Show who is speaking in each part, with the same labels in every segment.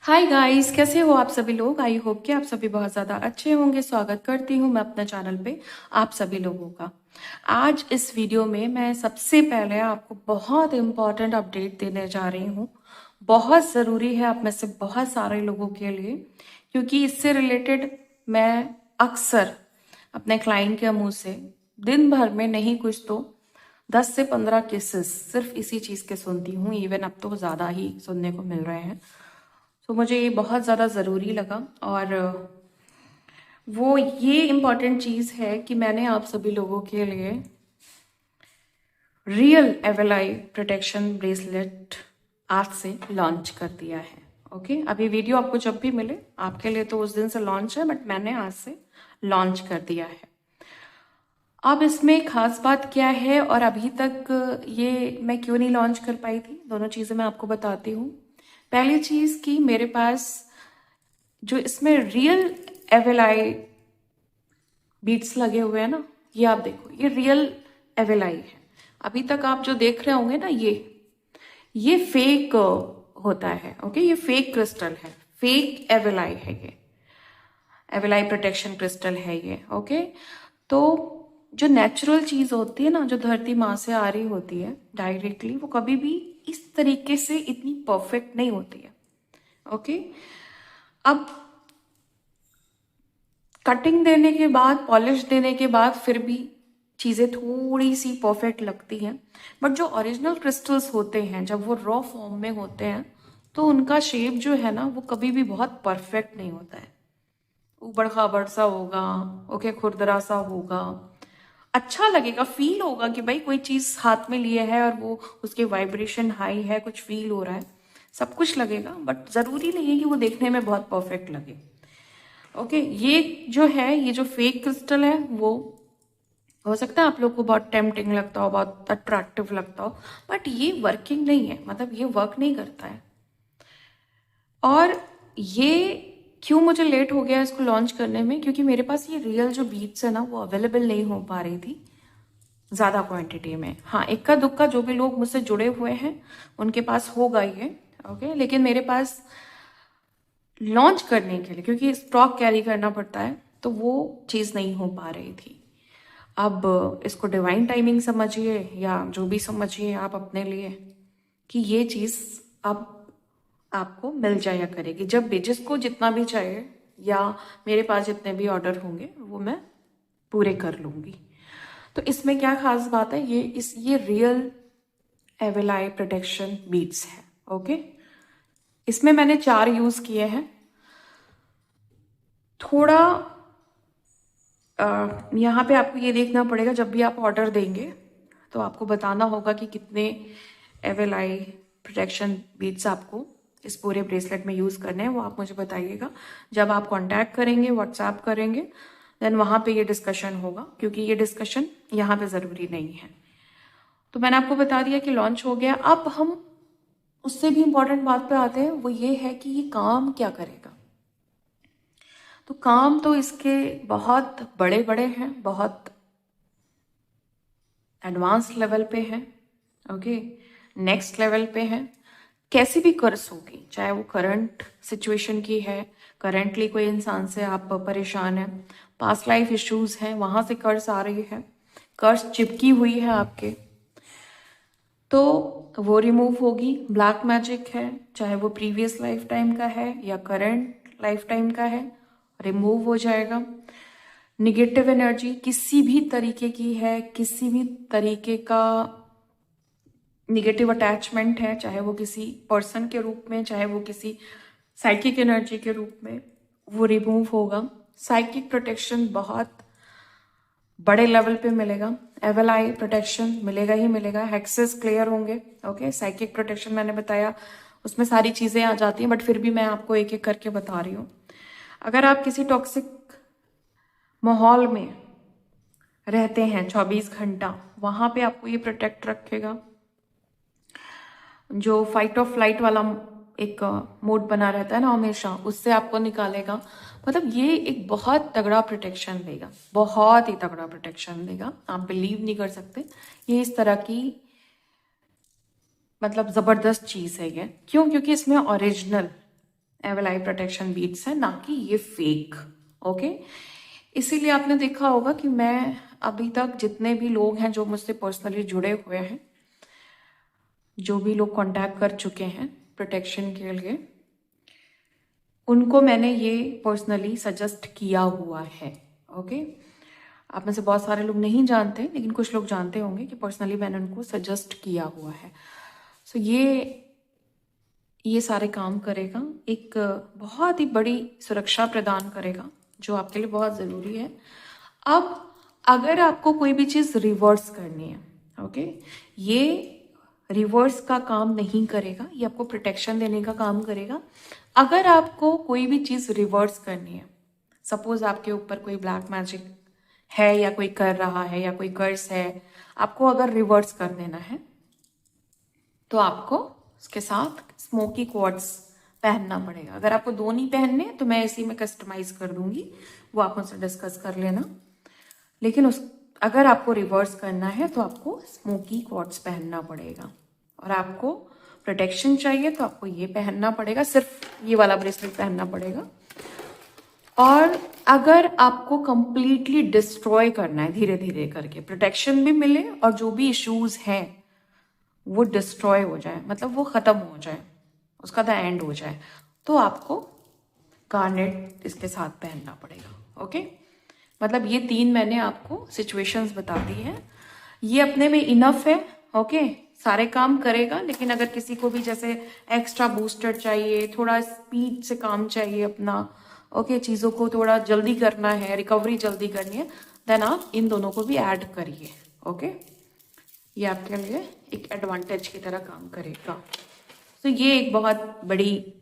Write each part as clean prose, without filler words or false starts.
Speaker 1: Hi guys, कैसे हो आप सभी लोग। आई होप कि आप सभी बहुत ज़्यादा अच्छे होंगे। स्वागत करती हूँ मैं अपने चैनल पे आप सभी लोगों का। आज इस वीडियो में मैं सबसे पहले आपको बहुत इम्पॉर्टेंट अपडेट देने जा रही हूँ। बहुत ज़रूरी है आप में से बहुत सारे लोगों के लिए, क्योंकि इससे रिलेटेड मैं अक्सर अपने क्लाइंट के मुंह से दिन भर में नहीं कुछ तो 10 से 15 केसेस सिर्फ इसी चीज़ के सुनती हूँ। इवन अब तो ज़्यादा ही सुनने को मिल रहे हैं। तो मुझे ये बहुत ज़्यादा ज़रूरी लगा, और वो ये इम्पॉर्टेंट चीज़ है कि मैंने आप सभी लोगों के लिए रियल एवेलाई प्रोटेक्शन ब्रेसलेट आज से लॉन्च कर दिया है। ओके, अभी वीडियो आपको जब भी मिले, आपके लिए तो उस दिन से लॉन्च है, बट मैंने आज से लॉन्च कर दिया है। अब इसमें खास बात क्या है और अभी तक ये मैं क्यों नहीं लॉन्च कर पाई थी, दोनों चीज़ें मैं आपको बताती हूँ। पहली चीज़ कि मेरे पास जो इसमें रियल एवेलाई बीट्स लगे हुए हैं ना, ये आप देखो, ये रियल एवेलाई है। अभी तक आप जो देख रहे होंगे ना, ये फेक होता है। ओके, ये फेक क्रिस्टल है, फेक एवेलाई है, ये एवेलाई प्रोटेक्शन क्रिस्टल है ये। ओके, तो जो नेचुरल चीज होती है ना, जो धरती माँ से आ रही होती है डायरेक्टली, वो कभी भी इस तरीके से इतनी परफेक्ट नहीं होती है। ओके, अब कटिंग देने के बाद, पॉलिश देने के बाद फिर भी चीज़ें थोड़ी सी परफेक्ट लगती हैं, बट जो ओरिजिनल क्रिस्टल्स होते हैं जब वो रॉ फॉर्म में होते हैं तो उनका शेप जो है ना, वो कभी भी बहुत परफेक्ट नहीं होता है। ऊबड़ खाबड़ सा होगा, ओके, खुरदरा सा होगा। अच्छा लगेगा, फील होगा कि भाई कोई चीज़ हाथ में लिए है और वो उसके वाइब्रेशन हाई है, कुछ फील हो रहा है, सब कुछ लगेगा, बट ज़रूरी नहीं है कि वो देखने में बहुत परफेक्ट लगे। ओके, ये जो है, ये जो फेक क्रिस्टल है, वो हो सकता है आप लोग को बहुत टेम्पटिंग लगता हो, बहुत अट्रैक्टिव लगता हो, बट ये वर्किंग नहीं है, मतलब ये वर्क नहीं करता है। और ये क्यों मुझे लेट हो गया इसको लॉन्च करने में, क्योंकि मेरे पास ये रियल जो बीट्स है ना, वो अवेलेबल नहीं हो पा रही थी ज़्यादा क्वांटिटी में। हाँ, इक्का दुक्का जो भी लोग मुझसे जुड़े हुए हैं उनके पास होगा ये। ओके, लेकिन मेरे पास लॉन्च करने के लिए, क्योंकि स्टॉक कैरी करना पड़ता है, तो वो चीज़ नहीं हो पा रही थी। अब इसको डिवाइन टाइमिंग समझिए या जो भी समझिए आप अपने लिए, कि ये चीज़ अब आपको मिल जाया करेगी जब भी, जिसको जितना भी चाहिए, या मेरे पास जितने भी ऑर्डर होंगे वो मैं पूरे कर लूँगी। तो इसमें क्या खास बात है, ये रियल एवेलाई प्रोटेक्शन बीट्स है। ओके, इसमें मैंने 4 यूज़ किए हैं। थोड़ा यहाँ पे आपको ये देखना पड़ेगा, जब भी आप ऑर्डर देंगे तो आपको बताना होगा कि कितने एवेलाई प्रोटेक्शन बीड्स आपको इस पूरे ब्रेसलेट में यूज़ करने हैं, वो आप मुझे बताइएगा। जब आप कांटेक्ट करेंगे, व्हाट्सएप करेंगे, देन वहाँ पे ये डिस्कशन होगा, क्योंकि ये डिस्कशन यहाँ पे ज़रूरी नहीं है। तो मैंने आपको बता दिया कि लॉन्च हो गया। अब हम उससे भी इम्पोर्टेंट बात पे आते हैं, वो ये है कि ये काम क्या करेगा। तो काम तो इसके बहुत बड़े बड़े हैं, बहुत एडवांस लेवल पे हैं। ओके, नेक्स्ट लेवल पे हैं। कैसी भी कर्स होगी, चाहे वो करंट सिचुएशन की है, करंटली कोई इंसान से आप परेशान हैं, पास्ट लाइफ इश्यूज हैं, वहां से कर्स आ रही है, कर्स चिपकी हुई है आपके, तो वो रिमूव होगी। ब्लैक मैजिक है, चाहे वो प्रीवियस लाइफ टाइम का है या करंट लाइफ टाइम का है, रिमूव हो जाएगा। निगेटिव एनर्जी किसी भी तरीके की है, किसी भी तरीके का निगेटिव अटैचमेंट है, चाहे वो किसी पर्सन के रूप में, चाहे वो किसी साइकिक एनर्जी के रूप में, वो रिमूव होगा। साइकिक प्रोटेक्शन बहुत बड़े लेवल पे मिलेगा, एवेलाई प्रोटेक्शन मिलेगा ही मिलेगा, हेक्सेस क्लियर होंगे। ओके, साइकिक प्रोटेक्शन मैंने बताया, उसमें सारी चीज़ें आ जाती हैं, बट फिर भी मैं आपको एक एक करके बता रही हूँ। अगर आप किसी टॉक्सिक माहौल में रहते हैं 24 घंटा, वहाँ पे आपको ये प्रोटेक्ट रखेगा। जो फाइट ऑफ फ्लाइट वाला एक मोड बना रहता है ना हमेशा, उससे आपको निकालेगा। मतलब ये एक बहुत तगड़ा प्रोटेक्शन देगा, बहुत ही तगड़ा प्रोटेक्शन देगा, आप बिलीव नहीं कर सकते। ये इस तरह की मतलब ज़बरदस्त चीज़ है ये। क्यों? क्योंकि इसमें original evil eye protection beads हैं, ना कि ये फेक। ओके, इसीलिए आपने देखा होगा कि मैं अभी तक जितने भी लोग हैं जो मुझसे पर्सनली जुड़े हुए हैं, जो भी लोग कांटेक्ट कर चुके हैं प्रोटेक्शन के लिए, उनको मैंने ये पर्सनली सजेस्ट किया हुआ है। ओके, आप में से बहुत सारे लोग नहीं जानते, लेकिन कुछ लोग जानते होंगे कि पर्सनली मैंने उनको सजेस्ट किया हुआ है। सो ये सारे काम करेगा, एक बहुत ही बड़ी सुरक्षा प्रदान करेगा, जो आपके लिए बहुत ज़रूरी है। अब अगर आपको कोई भी चीज़ रिवर्स करनी है, ओके, ये रिवर्स का काम नहीं करेगा, ये आपको प्रोटेक्शन देने का काम करेगा। अगर आपको कोई भी चीज़ रिवर्स करनी है, सपोज आपके ऊपर कोई ब्लैक मैजिक है या कोई कर रहा है या कोई कर्स है, आपको अगर रिवर्स कर देना है तो आपको उसके साथ स्मोकी क्वार्ट्स पहनना पड़ेगा। अगर आपको दो नहीं पहनने तो मैं इसी में कस्टमाइज कर दूंगी, वो आप मुझसे डिस्कस कर लेना। लेकिन अगर आपको रिवर्स करना है तो आपको स्मोकी क्वार्ट्स पहनना पड़ेगा, और आपको प्रोटेक्शन चाहिए तो आपको ये पहनना पड़ेगा, सिर्फ ये वाला ब्रेसलेट पहनना पड़ेगा। और अगर आपको कंप्लीटली डिस्ट्रॉय करना है धीरे धीरे करके, प्रोटेक्शन भी मिले और जो भी इश्यूज हैं वो डिस्ट्रॉय हो जाए, मतलब वो खत्म हो जाए, उसका द एंड हो जाए, तो आपको गार्नेट इसके साथ पहनना पड़ेगा। ओके, मतलब ये 3 मैंने आपको सिचुएशंस बता दी हैं, ये अपने में इनफ है। ओके, सारे काम करेगा, लेकिन अगर किसी को भी जैसे एक्स्ट्रा बूस्टर चाहिए, थोड़ा स्पीड से काम चाहिए अपना, ओके, चीज़ों को थोड़ा जल्दी करना है, रिकवरी जल्दी करनी है, देन आप इन दोनों को भी ऐड करिए। ओके, ये आपके लिए एक एडवांटेज की तरह काम करेगा। तो ये एक बहुत बड़ी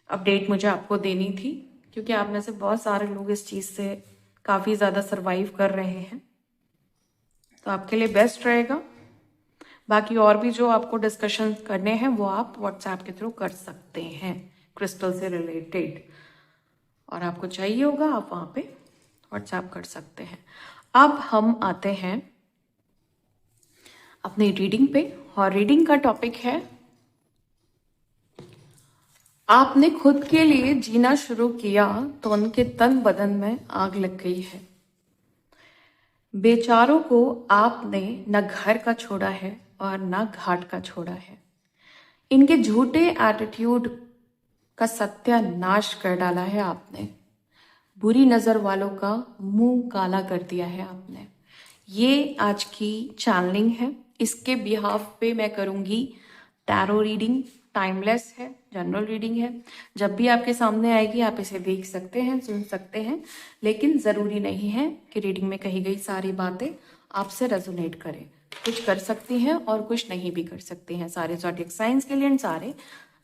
Speaker 1: अपडेट मुझे आपको देनी थी, क्योंकि आप में से बहुत सारे लोग इस चीज़ से काफ़ी ज़्यादा सरवाइव कर रहे हैं, तो आपके लिए बेस्ट रहेगा। बाकी और भी जो आपको डिस्कशन करने हैं वो आप व्हाट्सएप के थ्रू कर सकते हैं क्रिस्टल से रिलेटेड, और आपको चाहिए होगा आप वहाँ पे व्हाट्सएप कर सकते हैं। अब हम आते हैं अपनी रीडिंग पे, और रीडिंग का टॉपिक है, आपने खुद के लिए जीना शुरू किया तो उनके तन बदन में आग लग गई है। बेचारों को आपने न घर का छोड़ा है और न घाट का छोड़ा है। इनके झूठे एटीट्यूड का सत्यानाश कर डाला है आपने। बुरी नजर वालों का मुंह काला कर दिया है आपने। ये आज की चैनलिंग है, इसके बिहाफ पे मैं करूंगी टैरो रीडिंग। टाइमलेस है, जनरल रीडिंग है, जब भी आपके सामने आएगी आप इसे देख सकते हैं, सुन सकते हैं, लेकिन ज़रूरी नहीं है कि रीडिंग में कही गई सारी बातें आपसे रेजोनेट करें। कुछ कर सकती हैं और कुछ नहीं भी कर सकती हैं। सारे ज़ोडिएक साइंस के लिए, सारे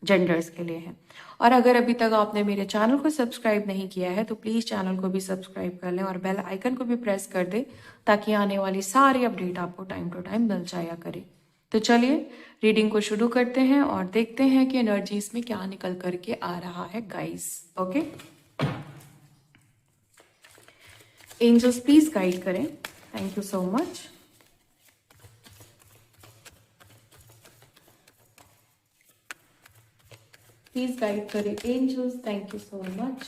Speaker 1: जेंडर्स के लिए हैं। और अगर अभी तक आपने मेरे चैनल को सब्सक्राइब नहीं किया है तो प्लीज़ चैनल को भी सब्सक्राइब कर लें और बेल आइकन को भी प्रेस कर दें, ताकि आने वाली सारी अपडेट आपको टाइम टू टाइम मिल जाया करे। तो चलिए रीडिंग को शुरू करते हैं और देखते हैं कि एनर्जी इसमें क्या निकल करके आ रहा है guys. Okay, angels please guide करें। Thank you so much. Please guide करें angels, thank you so much.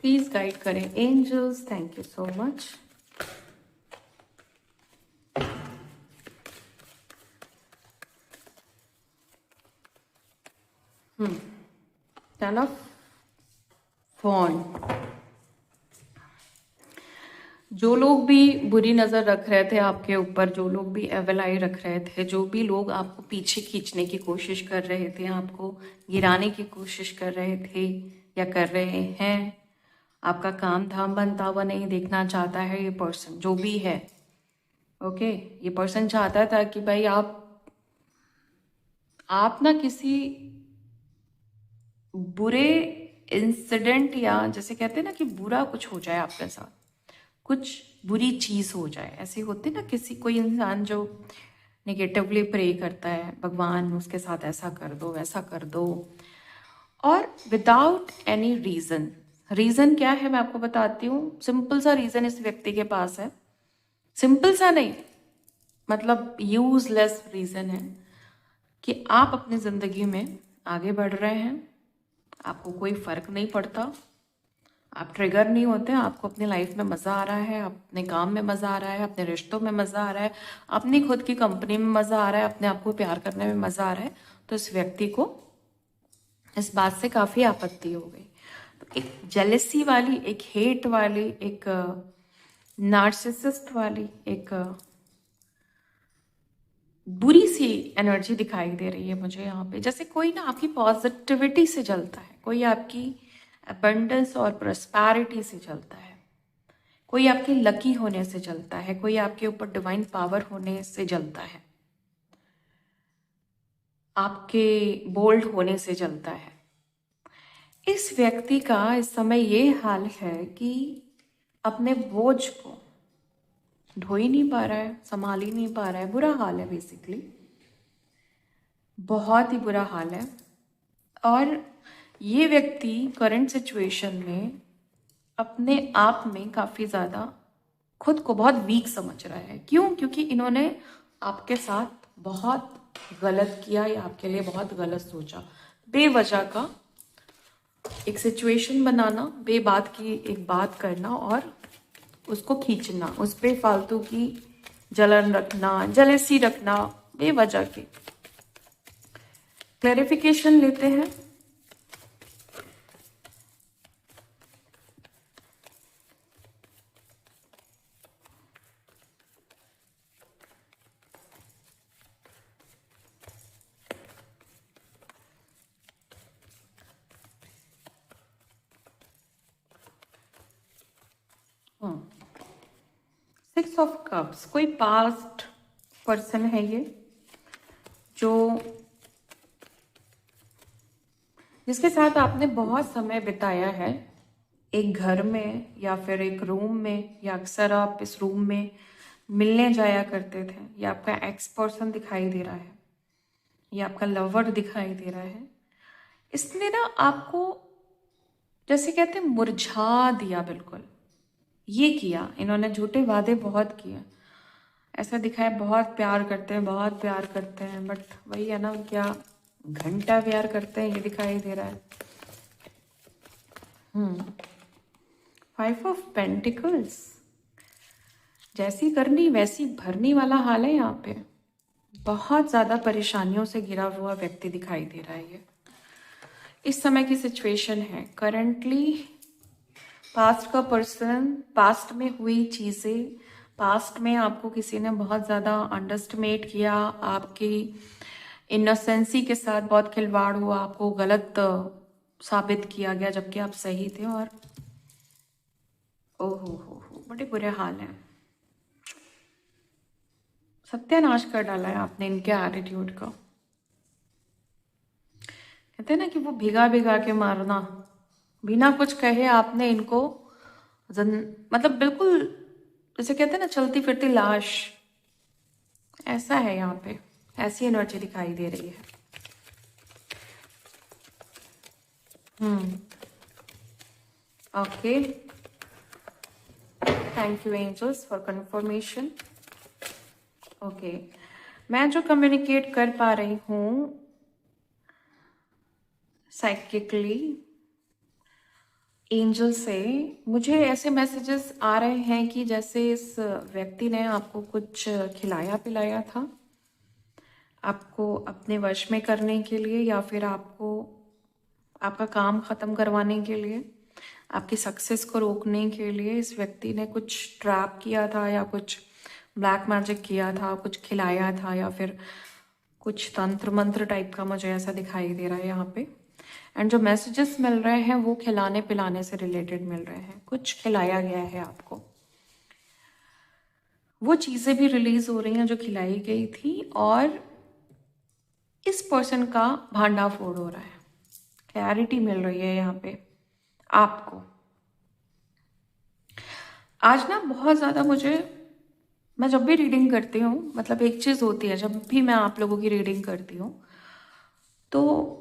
Speaker 1: Please guide करें angels, thank you so much. Ten of wand. जो लोग भी बुरी नज़र रख रहे थे आपके ऊपर, जो लोग भी एविल आई रख रहे थे, जो भी लोग आपको पीछे खींचने की कोशिश कर रहे थे, आपको गिराने की कोशिश कर रहे थे या कर रहे हैं, आपका काम धाम बनता हुआ नहीं देखना चाहता है ये पर्सन, जो भी है। ओके, ये पर्सन चाहता था कि भाई आप ना किसी बुरे इंसिडेंट, या जैसे कहते हैं ना कि बुरा कुछ हो जाए आपके साथ, कुछ बुरी चीज़ हो जाए। ऐसे होते ना, किसी कोई इंसान जो नेगेटिवली प्रे करता है, भगवान उसके साथ ऐसा कर दो वैसा कर दो, और विदाउट एनी रीज़न। रीज़न क्या है मैं आपको बताती हूँ। सिंपल सा रीज़न इस व्यक्ति के पास है सिंपल सा नहीं, मतलब यूजलेस रीजन है कि आप अपनी जिंदगी में आगे बढ़ रहे हैं, आपको कोई फर्क नहीं पड़ता, आप ट्रिगर नहीं होते, आपको अपनी लाइफ में मज़ा आ रहा है, अपने काम में मज़ा आ रहा है, अपने रिश्तों में मज़ा आ रहा है, अपनी खुद की कंपनी में मज़ा आ रहा है, अपने आप को प्यार करने में मज़ा आ रहा है, तो इस व्यक्ति को इस बात से काफ़ी आपत्ति हो गई। तो एक जेलेसी वाली, एक हेट वाली, एक नार्सिसिस्ट वाली, एक बुरी सी एनर्जी दिखाई दे रही है मुझे यहाँ पे। जैसे कोई ना आपकी पॉजिटिविटी से जलता है, कोई आपकी अबंडेंस और प्रॉस्पेरिटी से जलता है, कोई आपके लकी होने से जलता है, कोई आपके ऊपर डिवाइन पावर होने से जलता है, आपके बोल्ड होने से जलता है। इस व्यक्ति का इस समय ये हाल है कि अपने बोझ को ढो ही नहीं पा रहा है, संभाल ही नहीं पा रहा है। बुरा हाल है, बेसिकली बहुत ही बुरा हाल है। और ये व्यक्ति करंट सिचुएशन में अपने आप में काफ़ी ज़्यादा खुद को बहुत वीक समझ रहा है। क्यों? क्योंकि इन्होंने आपके साथ बहुत गलत किया या आपके लिए बहुत गलत सोचा। बेवजह का एक सिचुएशन बनाना, बेबात की एक बात करना और उसको खींचना, उस पे फालतू की जलन रखना, जलेसी रखना, बेवजह की। क्लैरिफिकेशन लेते हैं। सिक्स ऑफ कप्स, कोई पास्ट पर्सन है ये, जो जिसके साथ आपने बहुत समय बिताया है, एक घर में या फिर एक रूम में, या अक्सर आप इस रूम में मिलने जाया करते थे। ये आपका एक्स पर्सन दिखाई दे रहा है, ये आपका लवर दिखाई दे रहा है। इसने ना आपको, जैसे कहते हैं, मुरझा दिया बिल्कुल। ये किया इन्होंने, झूठे वादे बहुत किए, ऐसा दिखाया बहुत प्यार करते हैं, बहुत प्यार करते हैं, बट वही है ना, क्या घंटा प्यार करते हैं, ये दिखाई दे रहा है। 5 ऑफ पेंटिकल्स, जैसी करनी वैसी भरनी वाला हाल है यहाँ पे। बहुत ज़्यादा परेशानियों से घिरा हुआ व्यक्ति दिखाई दे रहा है ये। इस समय की सिचुएशन है करंटली, पास्ट का पर्सन, पास्ट में हुई चीज़ें, पास्ट में आपको किसी ने बहुत ज़्यादा अंडरस्टिमेट किया, आपकी इनोसेंसी के साथ बहुत खिलवाड़ हुआ, आपको गलत साबित किया गया जबकि आप सही थे। और ओहो हो, बड़े बुरे हाल हैं। सत्यानाश कर डाला है आपने इनके एटीट्यूड का। कहते हैं ना कि वो भिगा भिगा के मारना, बिना कुछ कहे आपने इनको मतलब बिल्कुल, जैसे कहते हैं ना, चलती फिरती लाश, ऐसा है यहाँ पे। ऐसी एनर्जी दिखाई दे रही है। Okay, thank you angels for confirmation. Okay, मैं जो कम्युनिकेट कर पा रही हूँ साइकिकली एंजल से, मुझे ऐसे मैसेजेस आ रहे हैं कि जैसे इस व्यक्ति ने आपको कुछ खिलाया पिलाया था, आपको अपने वश में करने के लिए, या फिर आपको आपका काम ख़त्म करवाने के लिए, आपकी सक्सेस को रोकने के लिए इस व्यक्ति ने कुछ ट्रैप किया था, या कुछ ब्लैक मैजिक किया था, कुछ खिलाया था, या फिर कुछ तंत्र मंत्र टाइप का मुझे ऐसा दिखाई दे रहा है यहाँ पे। एंड जो मैसेजेस मिल रहे हैं वो खिलाने पिलाने से रिलेटेड मिल रहे हैं। कुछ खिलाया गया है आपको, वो चीज़ें भी रिलीज हो रही हैं जो खिलाई गई थी, और इस पर्सन का भांडाफोड़ हो रहा है। क्लैरिटी मिल रही है यहाँ पे आपको। आज ना बहुत ज़्यादा मैं जब भी रीडिंग करती हूँ, मतलब एक चीज़ होती है, जब भी मैं आप लोगों की रीडिंग करती हूँ, तो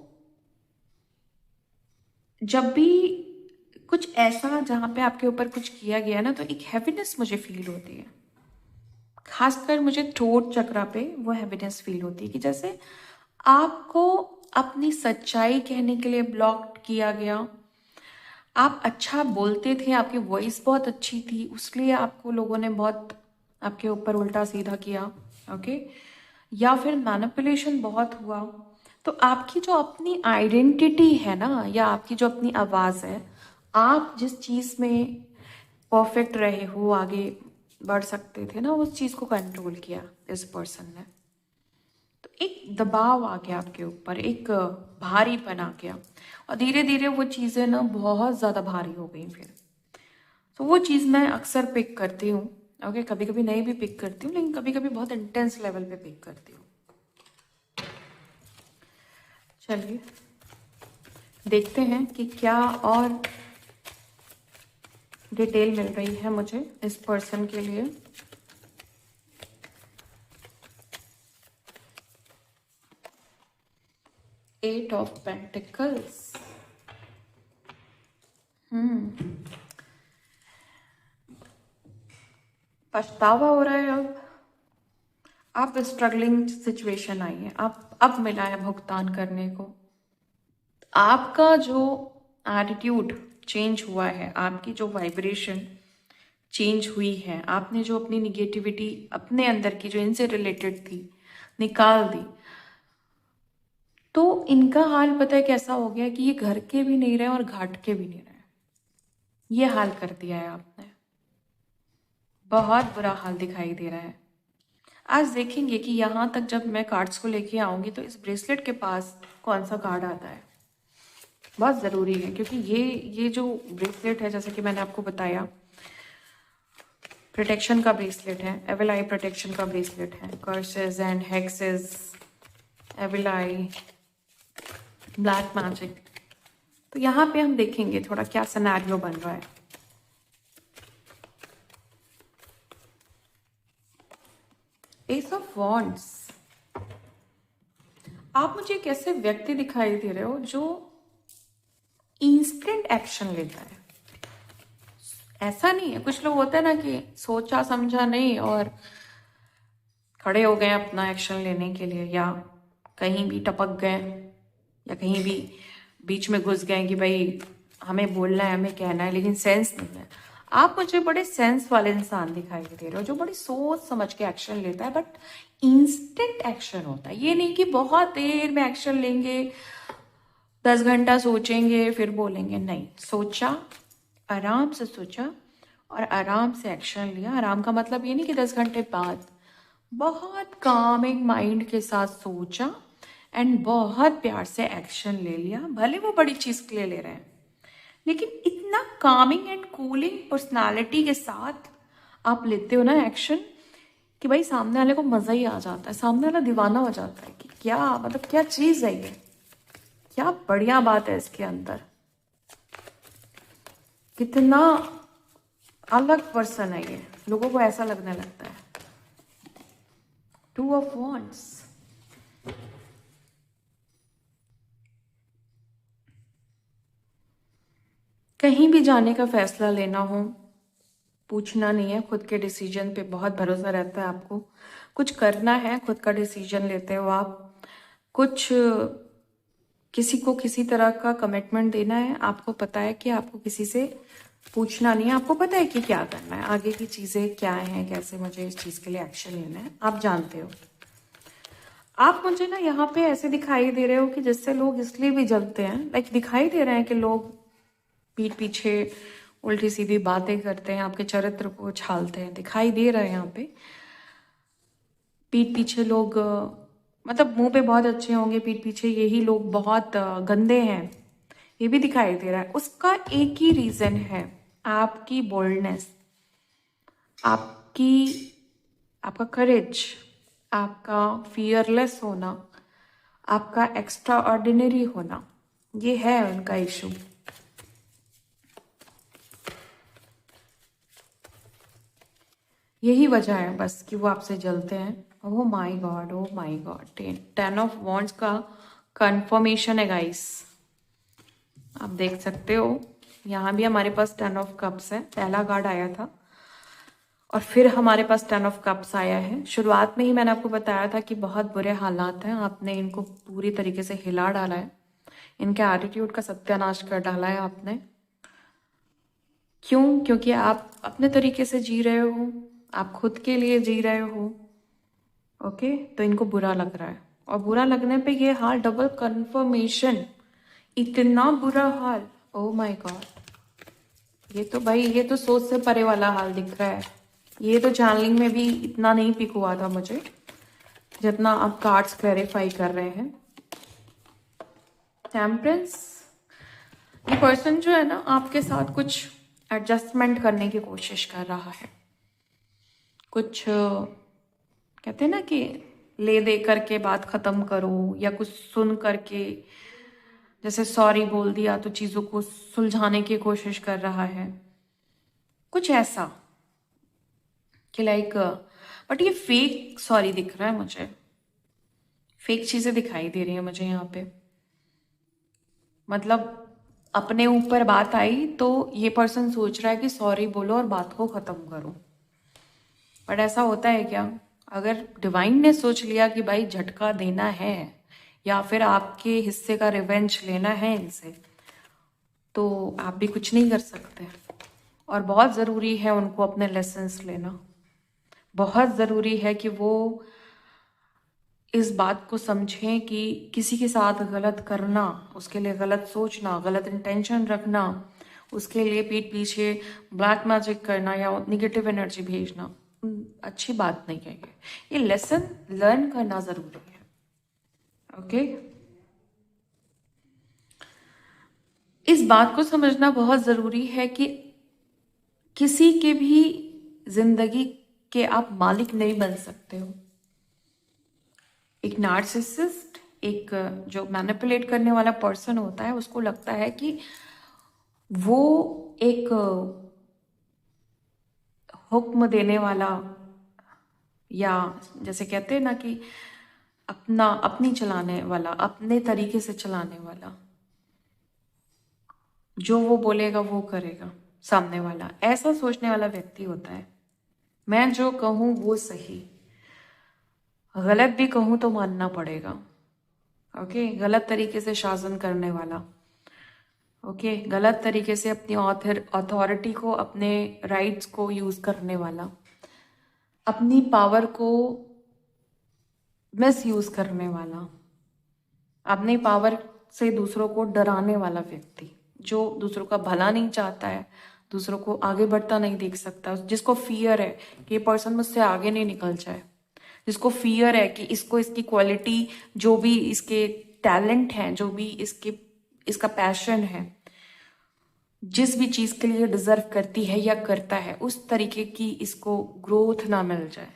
Speaker 1: जब भी कुछ ऐसा जहाँ पे आपके ऊपर कुछ किया गया ना, तो एक हैप्पीनेस मुझे फील होती है। खासकर मुझे थ्रोट चक्रा पे वो हैवीनेस फील होती है कि जैसे आपको अपनी सच्चाई कहने के लिए ब्लॉक किया गया। आप अच्छा बोलते थे, आपकी वॉइस बहुत अच्छी थी, उसलिए आपको लोगों ने बहुत आपके ऊपर उल्टा सीधा किया। ओके, या फिर मैनिपुलेशन बहुत हुआ। तो आपकी जो अपनी आइडेंटिटी है ना, या आपकी जो अपनी आवाज़ है, आप जिस चीज़ में परफेक्ट रहे हो, आगे बढ़ सकते थे ना, उस चीज़ को कंट्रोल किया इस पर्सन ने। तो एक दबाव आ गया आपके ऊपर, एक भारीपन आ गया, और धीरे धीरे वो चीज़ें ना बहुत ज़्यादा भारी हो गई फिर। तो वो चीज़ मैं अक्सर पिक करती हूँ। ओके, कभी कभी नहीं भी पिक करती हूँ, लेकिन कभी कभी बहुत इंटेंस लेवल पे पिक करती हूँ। चलिए देखते हैं कि क्या और डिटेल मिल रही है मुझे इस पर्सन के लिए। Eight of pentacles. पछतावा हो रहा है अब स्ट्रगलिंग सिचुएशन आई है, अब मिला है भुगतान करने को। आपका जो एटीट्यूड चेंज हुआ है, आपकी जो वाइब्रेशन चेंज हुई है, आपने जो अपनी निगेटिविटी अपने अंदर की जो इनसे रिलेटेड थी निकाल दी, तो इनका हाल पता है कैसा हो गया कि ये घर के भी नहीं रहे और घाट के भी नहीं रहे। ये हाल कर दिया है आपने, बहुत बुरा हाल दिखाई दे रहा है। आज देखेंगे कि यहाँ तक जब मैं कार्ड्स को लेके आऊंगी तो इस ब्रेसलेट के पास कौन सा कार्ड आता है। बहुत ज़रूरी है, क्योंकि ये जो ब्रेसलेट है, जैसे कि मैंने आपको बताया, प्रोटेक्शन का ब्रेसलेट है, एविल आई प्रोटेक्शन का ब्रेसलेट है। Curses and hexes, evil eye, black magic. तो यहाँ पे हम देखेंगे थोड़ा क्या सिनेरियो बन रहा है। S of wands. आप मुझे एक ऐसे व्यक्ति दिखाई दे रहे हो जो इंस्टेंट एक्शन लेता है। ऐसा नहीं है, कुछ लोग होते हैं ना कि सोचा समझा नहीं और खड़े हो गए अपना एक्शन लेने के लिए, या कहीं भी टपक गए, या कहीं भी बीच में घुस गए कि भाई हमें बोलना है, हमें कहना है, लेकिन सेंस नहीं है। आप मुझे बड़े सेंस वाले इंसान दिखाई दे रहे हो जो बड़ी सोच समझ के एक्शन लेता है, बट इंस्टेंट एक्शन होता है। ये नहीं कि बहुत देर में एक्शन लेंगे, 10 घंटा सोचेंगे फिर बोलेंगे, नहीं, सोचा, आराम से सोचा और आराम से एक्शन लिया। आराम का मतलब ये नहीं कि 10 घंटे बाद, बहुत कामिंग माइंड के साथ सोचा एंड बहुत प्यार से एक्शन ले लिया। भले वो बड़ी चीज के लिए ले रहे हैं, लेकिन इतना कामिंग एंड कूलिंग पर्सनालिटी के साथ आप लेते हो ना एक्शन कि भाई सामने वाले को मजा ही आ जाता है, सामने वाला दीवाना हो जाता है कि क्या मतलब क्या चीज है ये, क्या बढ़िया बात है इसके अंदर, कितना अलग पर्सन है ये, लोगों को ऐसा लगने लगता है। Two of wands. कहीं भी जाने का फैसला लेना हो, पूछना नहीं है, खुद के डिसीजन पे बहुत भरोसा रहता है आपको। कुछ करना है, खुद का डिसीजन लेते हो आप। कुछ किसी को किसी तरह का कमिटमेंट देना है, आपको पता है कि आपको किसी से पूछना नहीं है, आपको पता है कि क्या करना है, आगे की चीजें क्या हैं, कैसे मुझे इस चीज के लिए एक्शन लेना है, आप जानते हो। आप मुझे ना यहाँ पे ऐसे दिखाई दे रहे हो कि जिससे लोग इसलिए भी जलते हैं, लाइक दिखाई दे रहे हैं कि लोग पीठ पीछे उल्टी सीधी बातें करते हैं, आपके चरित्र को छालते हैं, दिखाई दे रहा है यहाँ पे। पीठ पीछे लोग मतलब मुंह पे बहुत अच्छे होंगे, पीठ पीछे यही लोग बहुत गंदे हैं, ये भी दिखाई दे रहा है। उसका एक ही रीजन है, आपकी बोल्डनेस, आपकी आपका करेज, आपका फियरलेस होना, आपका एक्स्ट्रा ऑर्डिनरी होना, ये है उनका इशू। यही वजह है बस कि वो आपसे जलते हैं। Oh my God, oh my God, 10 of wands का कंफर्मेशन है गाइस, आप देख सकते हो। यहाँ भी हमारे पास 10 ऑफ कप्स है, पहला कार्ड आया था। और फिर हमारे पास 10 ऑफ कप्स आया है। शुरुआत में ही मैंने आपको बताया था कि बहुत बुरे हालात हैं, आपने इनको पूरी तरीके से हिला डाला है, इनके एटीट्यूड का सत्यानाश कर डाला है आपने। क्यों? क्योंकि आप अपने तरीके से जी रहे हो, आप खुद के लिए जी रहे हो। ओके, तो इनको बुरा लग रहा है, और बुरा लगने पे ये हाल डबल कंफर्मेशन, इतना बुरा हाल, ओ माय गॉड। ये तो भाई, ये तो सोच से परे वाला हाल दिख रहा है। ये तो चैनलिंग में भी इतना नहीं पिक हुआ था मुझे जितना आप कार्ड्स क्लैरिफाई कर रहे हैं। टेम्परेंस, ये पर्सन जो है ना आपके साथ कुछ एडजस्टमेंट करने की कोशिश कर रहा है। कुछ कहते हैं ना कि ले दे करके बात खत्म करो, या कुछ सुन करके जैसे सॉरी बोल दिया तो चीजों को सुलझाने की कोशिश कर रहा है, कुछ ऐसा कि लाइक। बट ये फेक सॉरी दिख रहा है मुझे, फेक चीजें दिखाई दे रही है मुझे यहाँ पे। मतलब अपने ऊपर बात आई तो ये पर्सन सोच रहा है कि सॉरी बोलो और बात को खत्म करो। बट ऐसा होता है क्या? अगर डिवाइन ने सोच लिया कि भाई झटका देना है या फिर आपके हिस्से का रिवेंज लेना है इनसे, तो आप भी कुछ नहीं कर सकते। और बहुत ज़रूरी है उनको अपने लेसन्स लेना, बहुत ज़रूरी है कि वो इस बात को समझें कि किसी के साथ गलत करना, उसके लिए गलत सोचना, गलत इंटेंशन रखना, उसके लिए पीठ पीछे ब्लैक मैजिक करना या निगेटिव एनर्जी भेजना अच्छी बात नहीं है। ये लेसन लर्न करना ज़रूरी है। ओके, इस बात को समझना बहुत ज़रूरी है कि किसी के भी जिंदगी के आप मालिक नहीं बन सकते हो। एक नार्सिसिस्ट, एक जो मैनिपुलेट करने वाला पर्सन होता है, उसको लगता है कि वो एक हुक्म देने वाला, या जैसे कहते हैं ना कि अपनी चलाने वाला, अपने तरीके से चलाने वाला, जो वो बोलेगा वो करेगा सामने वाला, ऐसा सोचने वाला व्यक्ति होता है। मैं जो कहूँ वो सही, गलत भी कहूँ तो मानना पड़ेगा। ओके, गलत तरीके से शासन करने वाला, ओके, गलत तरीके से अपनी अथॉरिटी को, अपने राइट्स को यूज करने वाला, अपनी पावर को मिस यूज करने वाला, अपनी पावर से दूसरों को डराने वाला व्यक्ति, जो दूसरों का भला नहीं चाहता है, दूसरों को आगे बढ़ता नहीं देख सकता, जिसको फियर है कि ये पर्सन मुझसे आगे नहीं निकल जाए, जिसको फियर है कि इसको इसकी क्वालिटी, जो भी इसके टैलेंट हैं, जो भी इसका पैशन है, जिस भी चीज के लिए डिजर्व करती है या करता है, उस तरीके की इसको ग्रोथ ना मिल जाए,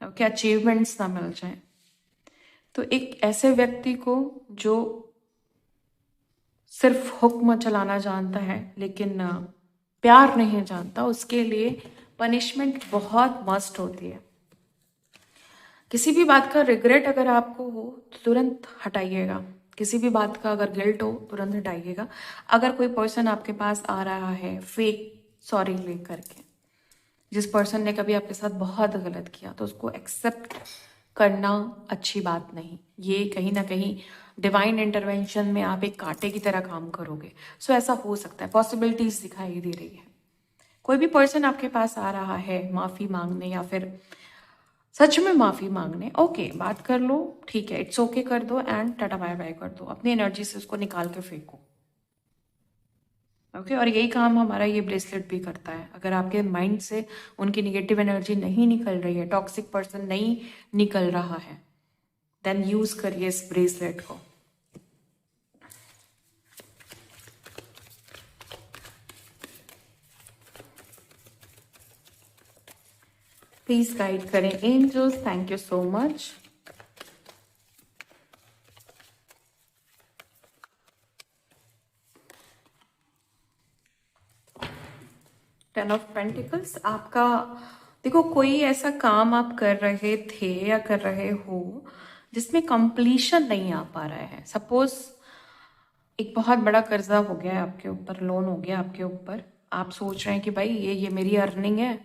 Speaker 1: ओके, अचीवमेंट्स ना मिल जाए, तो एक ऐसे व्यक्ति को जो सिर्फ हुक्म चलाना जानता है लेकिन प्यार नहीं जानता, उसके लिए पनिशमेंट बहुत मस्ट होती है। किसी भी बात का रिग्रेट अगर आपको हो तो तुरंत हटाइएगा, किसी भी बात का अगर गिल्ट हो तुरंत हटाइएगा। अगर कोई पर्सन आपके पास आ रहा है फेक सॉरी लेकर के, जिस पर्सन ने कभी आपके साथ बहुत गलत किया, तो उसको एक्सेप्ट करना अच्छी बात नहीं। ये कहीं ना कहीं डिवाइन इंटरवेंशन में आप एक कांटे की तरह काम करोगे। सो ऐसा हो सकता है, पॉसिबिलिटीज दिखाई दे रही है। कोई भी पर्सन आपके पास आ रहा है माफी मांगने या फिर सच में माफी मांगने, ओके, बात कर लो, ठीक है, इट्स ओके कर दो एंड टाटा बाय बाय कर दो, अपनी एनर्जी से उसको निकाल के फेंको। ओके, और यही काम हमारा ये ब्रेसलेट भी करता है। अगर आपके माइंड से उनकी निगेटिव एनर्जी नहीं निकल रही है, टॉक्सिक पर्सन नहीं निकल रहा है, देन यूज करिए इस ब्रेसलेट को। प्लीज गाइड करें angels, thank you so much. Ten of pentacles, आपका देखो, कोई ऐसा काम आप कर रहे थे या कर रहे हो जिसमें कंप्लीशन नहीं आ पा रहा है। सपोज एक बहुत बड़ा कर्जा हो गया है आपके ऊपर, लोन हो गया आपके ऊपर, आप सोच रहे हैं कि भाई ये मेरी अर्निंग है,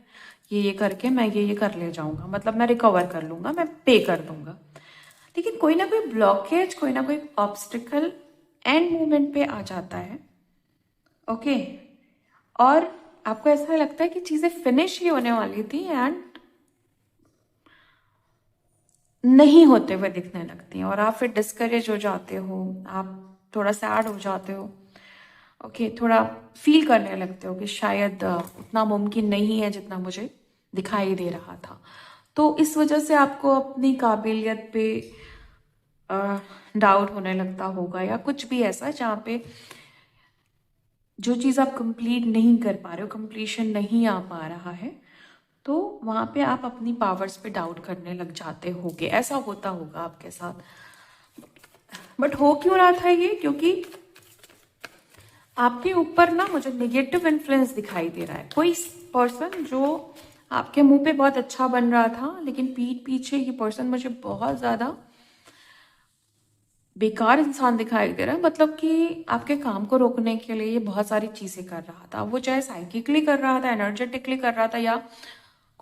Speaker 1: ये करके मैं ये कर ले जाऊंगा, मतलब मैं रिकवर कर लूंगा, मैं पे कर दूंगा। लेकिन कोई ना कोई ब्लॉकेज, कोई ना कोई ऑब्स्टिकल एंड मोमेंट पे आ जाता है। ओके, और आपको ऐसा लगता है कि चीजें फिनिश ही होने वाली थी एंड नहीं होते हुए दिखने लगती हैं, और आप फिर डिस्करेज हो जाते हो, आप थोड़ा सैड हो जाते हो। ओके, थोड़ा फील करने लगते हो कि शायद उतना मुमकिन नहीं है जितना मुझे दिखाई दे रहा था। तो इस वजह से आपको अपनी काबिलियत पे डाउट होने लगता होगा, या कुछ भी ऐसा जहाँ पे जो चीज़ आप कंप्लीट नहीं कर पा रहे हो, कंप्लीशन नहीं आ पा रहा है, तो वहाँ पे आप अपनी पावर्स पे डाउट करने लग जाते होगे। ऐसा होता होगा आपके साथ। बट हो क्यों रहा था ये? क्योंकि आपके ऊपर ना मुझे नेगेटिव इन्फ्लुएंस दिखाई दे रहा है। कोई पर्सन जो आपके मुंह पे बहुत अच्छा बन रहा था, लेकिन पीठ पीछे ये पर्सन मुझे बहुत ज़्यादा बेकार इंसान दिखाई दे रहा है। मतलब कि आपके काम को रोकने के लिए ये बहुत सारी चीज़ें कर रहा था। वो चाहे साइकिकली कर रहा था, एनर्जेटिकली कर रहा था, या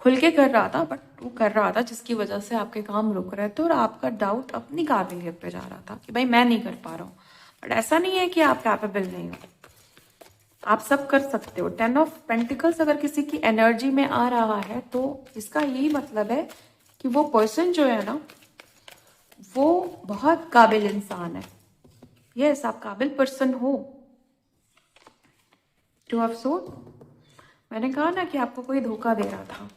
Speaker 1: खुल के कर रहा था, बट वो कर रहा था जिसकी वजह से आपके काम रुक रहे थे और आपका डाउट अपनी काबिलियत पे जा रहा था कि भाई मैं नहीं कर पा रहा हूँ। बट ऐसा नहीं है कि आप कैपेबल नहीं हो, आप सब कर सकते हो। 10 ऑफ पेंटिकल्स अगर किसी की एनर्जी में आ रहा है तो इसका यही मतलब है कि वो पर्सन जो है ना, वो बहुत काबिल इंसान है। यस, आप काबिल पर्सन हो। टू ऑफ सोर्ड, मैंने कहा ना कि आपको कोई धोखा दे रहा था।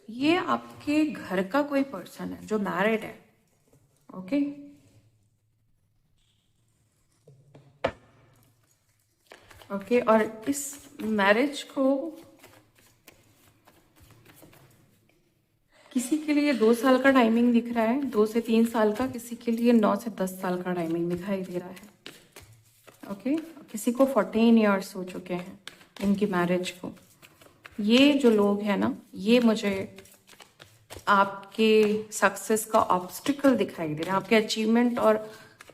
Speaker 1: ये आपके घर का कोई पर्सन है जो मैरिड है। ओके, ओके, और इस मैरिज को किसी के लिए 2 साल का टाइमिंग दिख रहा है, 2 से 3 साल का, किसी के लिए 9 से 10 साल का टाइमिंग दिखाई दे रहा है। ओके, किसी को 14 ईयर्स हो चुके हैं इनकी मैरिज को। ये जो लोग हैं ना, ये मुझे आपके सक्सेस का ऑब्स्टिकल दिखाई दे रहे हैं, आपके अचीवमेंट और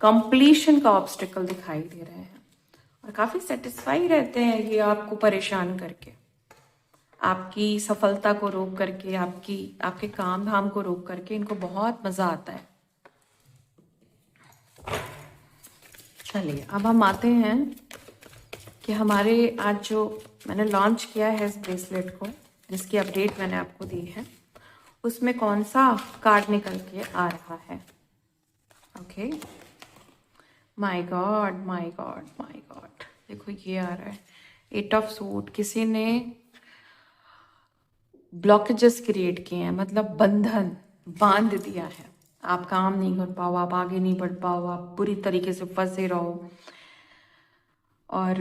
Speaker 1: कंप्लीशन का ऑब्स्टिकल दिखाई दे रहे हैं, और काफ़ी सेटिस्फाई रहते हैं ये आपको परेशान करके, आपकी सफलता को रोक करके, आपके काम धाम को रोक करके। इनको बहुत मज़ा आता है। चलिए, अब हम आते हैं कि हमारे आज जो मैंने लॉन्च किया है इस ब्रेसलेट को, जिसकी अपडेट मैंने आपको दी है, उसमें कौन सा कार्ड निकल के आ रहा है। Okay, my God, my God, my God, देखो ये आ रहा है 8 ऑफ सूट। किसी ने ब्लॉकेजेस क्रिएट किए हैं, मतलब बंधन बांध दिया है। आप काम नहीं कर पाओ, आप आगे नहीं बढ़ पाओ, आप बुरी तरीके से फंसे रहो, और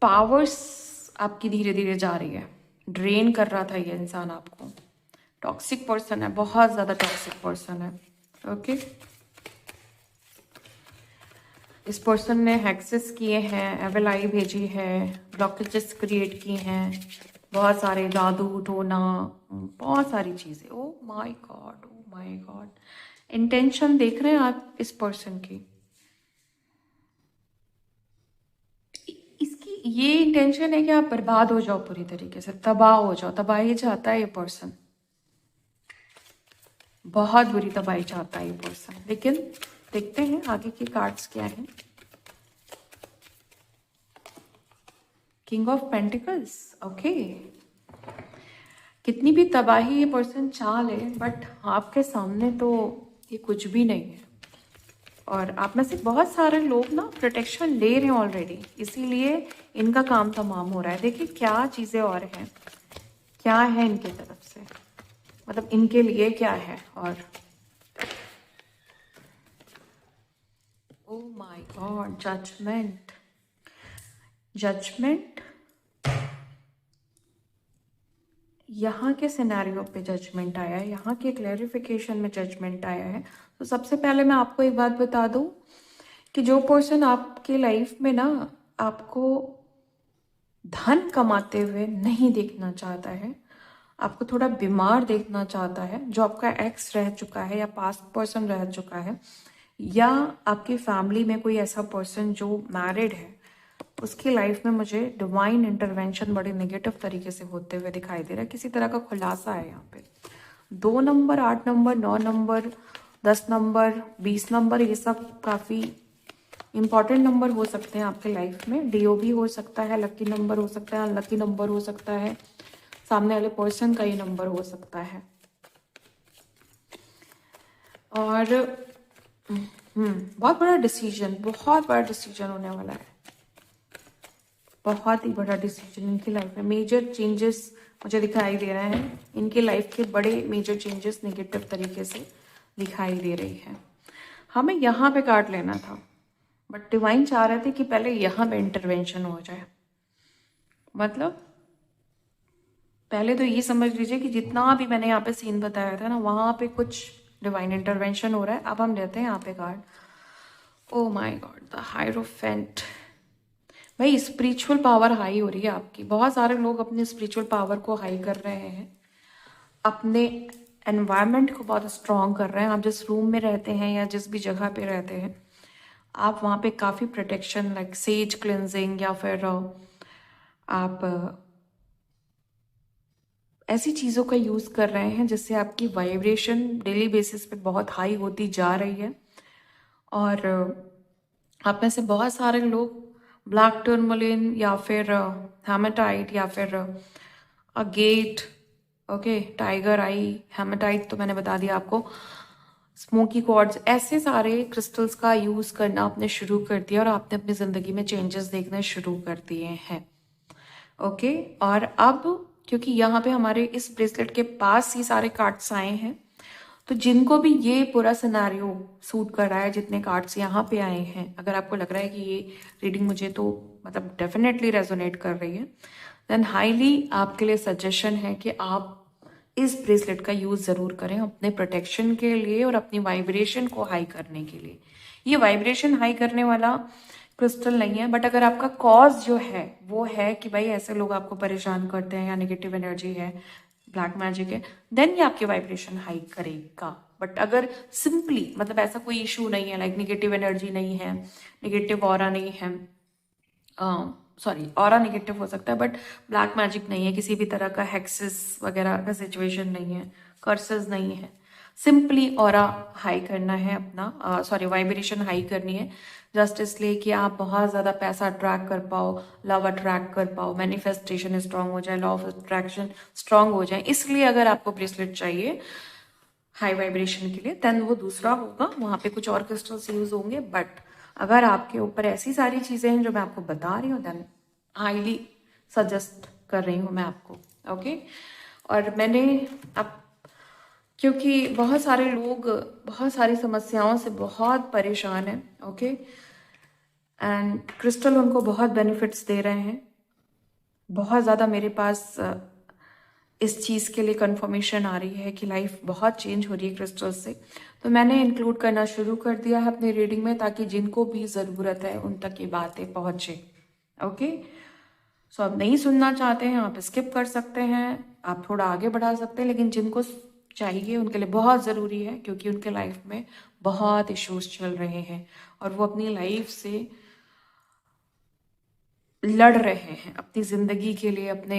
Speaker 1: पावर्स आपकी धीरे धीरे जा रही है। ड्रेन कर रहा था ये इंसान आपको। टॉक्सिक पर्सन है, बहुत ज़्यादा टॉक्सिक पर्सन है। ओके, इस पर्सन ने हैक्सेस किए हैं, एविल आई भेजी है, ब्लॉकेजेस क्रिएट की हैं, बहुत सारे जादू टोना, बहुत सारी चीज़ें। ओ my God, O my God. Intention देख रहे हैं आप इस पर्सन की? इसकी ये इंटेंशन है कि आप बर्बाद हो जाओ, पूरी तरीके से तबाह हो जाओ। तबाही चाहता है ये पर्सन, बहुत बुरी तबाही चाहता है ये पर्सन। लेकिन देखते हैं आगे के कार्ड्स क्या हैं। King of pentacles. ओके, कितनी भी तबाही ये पर्सन चाह ले, बट आपके सामने तो ये कुछ भी नहीं है। और आप में से बहुत सारे लोग ना प्रोटेक्शन ले रहे हैं ऑलरेडी, इसीलिए इनका काम तमाम हो रहा है। देखिए क्या चीज़ें और हैं, क्या है इनके तरफ से, मतलब इनके लिए क्या है। और oh my god, judgment, judgment, यहाँ के सिनेरियो पे जजमेंट आया है, यहाँ के क्लैरिफिकेशन में जजमेंट आया है। तो सबसे पहले मैं आपको एक बात बता दूं कि जो पर्सन आपके लाइफ में ना आपको धन कमाते हुए नहीं देखना चाहता है, आपको थोड़ा बीमार देखना चाहता है, जो आपका एक्स रह चुका है या पास्ट पर्सन रह चुका है, या आपकी फैमिली में कोई ऐसा पर्सन जो मैरिड है, उसकी लाइफ में मुझे डिवाइन इंटरवेंशन बड़े नेगेटिव तरीके से होते हुए दिखाई दे रहा है। किसी तरह का खुलासा है यहाँ पे। 2 number, 8 number, 9 number, 10 number, 20 number, ये सब काफ़ी इंपॉर्टेंट नंबर हो सकते हैं आपके लाइफ में। DOB हो सकता है, लकी नंबर हो सकता है, अनलकी नंबर हो सकता है, सामने वाले पर्सन का ही नंबर हो सकता है। और बहुत बड़ा डिसीजन, बहुत बड़ा डिसीजन होने वाला है। बहुत ही बड़ा डिसीजन इनकी लाइफ में। मेजर चेंजेस मुझे दिखाई दे रहे हैं। इनकी लाइफ के बड़े मेजर चेंजेस नेगेटिव तरीके से दिखाई दे रही है। हमें यहाँ पे काट लेना था, बट डिवाइन चाह रहे थे कि पहले यहाँ पे इंटरवेंशन हो जाए। मतलब पहले तो ये समझ लीजिए कि जितना भी मैंने यहाँ पे सीन बताया था ना, वहाँ पे कुछ डिवाइन इंटरवेंशन हो रहा है। अब हम लेते हैं यहाँ पे card. O my God, the hierophant. भाई स्पिरिचुअल पावर हाई हो रही है आपकी। बहुत सारे लोग अपने स्पिरिचुअल पावर को हाई कर रहे हैं, अपने एनवायरनमेंट को बहुत स्ट्रॉन्ग कर रहे हैं। आप जिस रूम में रहते हैं या जिस भी जगह पे रहते हैं, आप वहाँ पे काफ़ी प्रोटेक्शन लाइक सेज क्लिनजिंग या फिर आप ऐसी चीज़ों का यूज़ कर रहे हैं जिससे आपकी वाइब्रेशन डेली बेसिस पे बहुत हाई होती जा रही है। और आप में से बहुत सारे लोग ब्लैक टर्मलिन या फिर हेमाटाइट या फिर अगेट, ओके, टाइगर आई, हेमाटाइट तो मैंने बता दिया आपको, स्मोकी क्वार्ट्ज, ऐसे सारे क्रिस्टल्स का यूज़ करना आपने शुरू कर दिया और आपने अपनी ज़िंदगी में चेंजेस देखने शुरू कर दिए हैं। ओके, और अब क्योंकि यहाँ पे हमारे इस ब्रेसलेट के पास ही सारे कार्ड्स आए हैं, तो जिनको भी ये पूरा सिनारियो सूट कर रहा है, जितने कार्ड्स यहाँ पे आए हैं, अगर आपको लग रहा है कि ये रीडिंग मुझे तो मतलब डेफिनेटली रेजोनेट कर रही है, देन हाईली आपके लिए सजेशन है कि आप इस ब्रेसलेट का यूज़ ज़रूर करें अपने प्रोटेक्शन के लिए और अपनी वाइब्रेशन को हाई करने के लिए। ये वाइब्रेशन हाई करने वाला क्रिस्टल नहीं है, बट अगर आपका कॉज जो है वो है कि भाई ऐसे लोग आपको परेशान करते हैं या नेगेटिव एनर्जी है, ब्लैक मैजिक है, देन ये आपकी वाइब्रेशन हाई करेगा। बट अगर सिंपली मतलब ऐसा कोई इशू नहीं है, लाइक नेगेटिव एनर्जी नहीं है, नेगेटिव ऑरा नहीं है, सॉरी ऑरा नेगेटिव हो सकता है बट ब्लैक मैजिक नहीं है, किसी भी तरह का हेक्सेस वगैरह का सिचुएशन नहीं है, कर्सेस नहीं है, सिंपली ऑरा हाई करना है अपना, सॉरी वाइब्रेशन हाई करनी है, जस्ट इसलिए कि आप बहुत ज़्यादा पैसा अट्रैक्ट कर पाओ, लव अट्रैक्ट कर पाओ, मैनिफेस्टेशन स्ट्रांग हो जाए, लॉ ऑफ अट्रैक्शन स्ट्रांग हो जाए। इसलिए अगर आपको ब्रेसलेट चाहिए हाई वाइब्रेशन के लिए, देन वो दूसरा होगा, वहाँ पे कुछ और क्रिस्टल्स यूज होंगे। बट अगर आपके ऊपर ऐसी सारी चीज़ें हैं जो मैं आपको बता रही हूँ, देन हाईली सजेस्ट कर रही हूँ मैं आपको। ओके, और मैंने अब क्योंकि बहुत सारे लोग बहुत सारी समस्याओं से बहुत परेशान हैं, ओके, एंड क्रिस्टल उनको बहुत बेनिफिट्स दे रहे हैं। बहुत ज़्यादा मेरे पास इस चीज़ के लिए कंफर्मेशन आ रही है कि लाइफ बहुत चेंज हो रही है क्रिस्टल से, तो मैंने इंक्लूड करना शुरू कर दिया है अपनी रीडिंग में, ताकि जिनको भी ज़रूरत है उन तक ये बातें पहुँचे। ओके, सो आप नहीं सुनना चाहते हैं आप स्किप कर सकते हैं, आप थोड़ा आगे बढ़ा सकते हैं, लेकिन जिनको चाहिए उनके लिए बहुत ज़रूरी है, क्योंकि उनके लाइफ में बहुत इश्यूज चल रहे हैं और वो अपनी लाइफ से लड़ रहे हैं, अपनी ज़िंदगी के लिए, अपने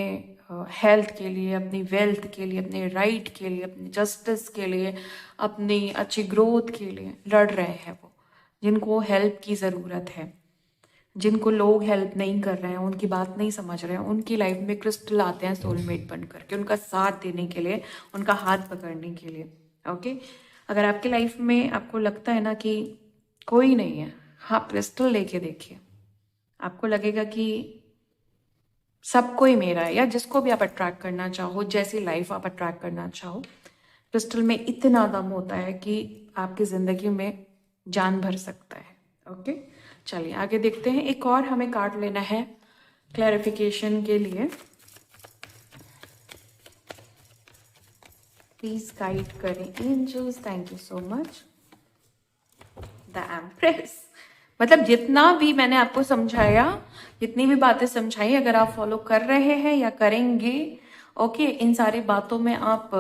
Speaker 1: हेल्थ के लिए, अपनी वेल्थ के लिए, अपने राइट के लिए, अपनी जस्टिस के लिए, अपनी अच्छी ग्रोथ के लिए लड़ रहे हैं। वो जिनको हेल्प की ज़रूरत है, जिनको लोग हेल्प नहीं कर रहे हैं, उनकी बात नहीं समझ रहे हैं, उनकी लाइफ में क्रिस्टल आते हैं सोलमेट बन करके, उनका साथ देने के लिए, उनका हाथ पकड़ने के लिए। ओके, अगर आपकी लाइफ में आपको लगता है ना कि कोई नहीं है, हाँ क्रिस्टल लेके देखिए, आपको लगेगा कि सब कोई मेरा है, या जिसको भी आप अट्रैक्ट करना चाहो, जैसी लाइफ आप अट्रैक्ट करना चाहो, क्रिस्टल में इतना दम होता है कि आपकी ज़िंदगी में जान भर सकता है। ओके, चलिए आगे देखते हैं। एक और हमें कार्ड लेना है क्लैरिफिकेशन के लिए। प्लीज गाइड करें angels, thank you so much. The empress, मतलब जितना भी मैंने आपको समझाया, जितनी भी बातें समझाई, अगर आप फॉलो कर रहे हैं या करेंगे, ओके, इन सारी बातों में आप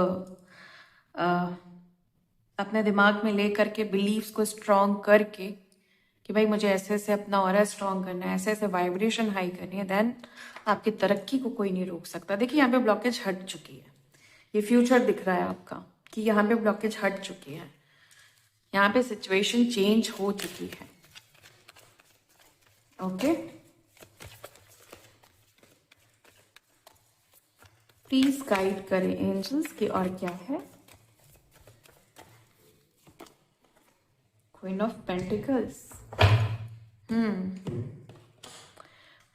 Speaker 1: अपने दिमाग में ले करके बिलीव्स को स्ट्रॉन्ग करके कि भाई मुझे ऐसे ऐसे अपना ऑरा स्ट्रॉन्ग करना है, ऐसे ऐसे वाइब्रेशन हाई करनी है, देन आपकी तरक्की को कोई नहीं रोक सकता। देखिए यहाँ पे ब्लॉकेज हट चुकी है, ये फ्यूचर दिख रहा है आपका कि यहाँ पे ब्लॉकेज हट चुकी है, यहाँ पे सिचुएशन चेंज हो चुकी है। ओके, प्लीज गाइड करें एंजल्स की और क्या है। Queen of pentacles.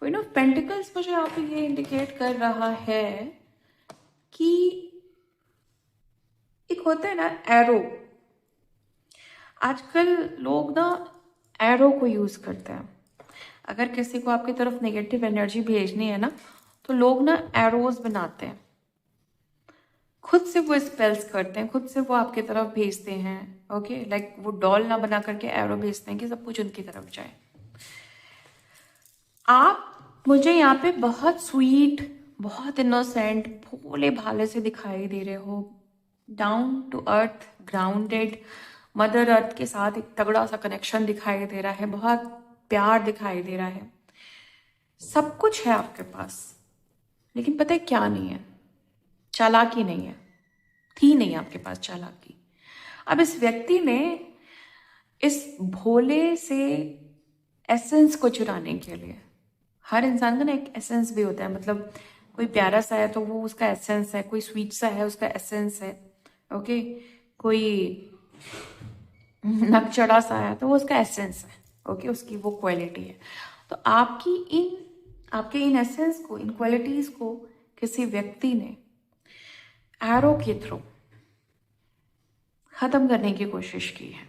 Speaker 1: Queen of pentacles मुझे यहाँ पे ये इंडिकेट कर रहा है कि एक होता है ना एरो, आजकल लोग ना एरो को यूज करते हैं। अगर किसी को आपकी तरफ नेगेटिव एनर्जी भेजनी है ना, तो लोग ना एरोज बनाते हैं, खुद से वो स्पेल्स करते हैं, खुद से वो आपकी तरफ भेजते हैं। ओके, लाइक वो डॉल ना बना करके एरो भेजते हैं कि सब कुछ उनकी तरफ जाए। आप मुझे यहाँ पे बहुत स्वीट, बहुत इनोसेंट, भोले भाले से दिखाई दे रहे हो, down to earth, grounded, mother earth के साथ एक तगड़ा सा कनेक्शन दिखाई दे रहा है, बहुत प्यार दिखाई दे रहा है, सब कुछ है आपके पास। लेकिन पता है क्या नहीं है? चालाकी नहीं है, थी नहीं आपके पास चालाकी। अब इस व्यक्ति ने इस भोले से एसेंस को चुराने के लिए, हर इंसान का ना एक एसेंस भी होता है, मतलब कोई प्यारा सा है तो वो उसका एसेंस है, कोई स्वीट सा है उसका एसेंस है। ओके, कोई नकचड़ा सा है तो वो उसका एसेंस है। ओके, उसकी वो क्वालिटी है। तो आपके इन एसेंस को, इन क्वालिटीज को किसी व्यक्ति ने एरो के थ्रू खत्म करने की कोशिश की है।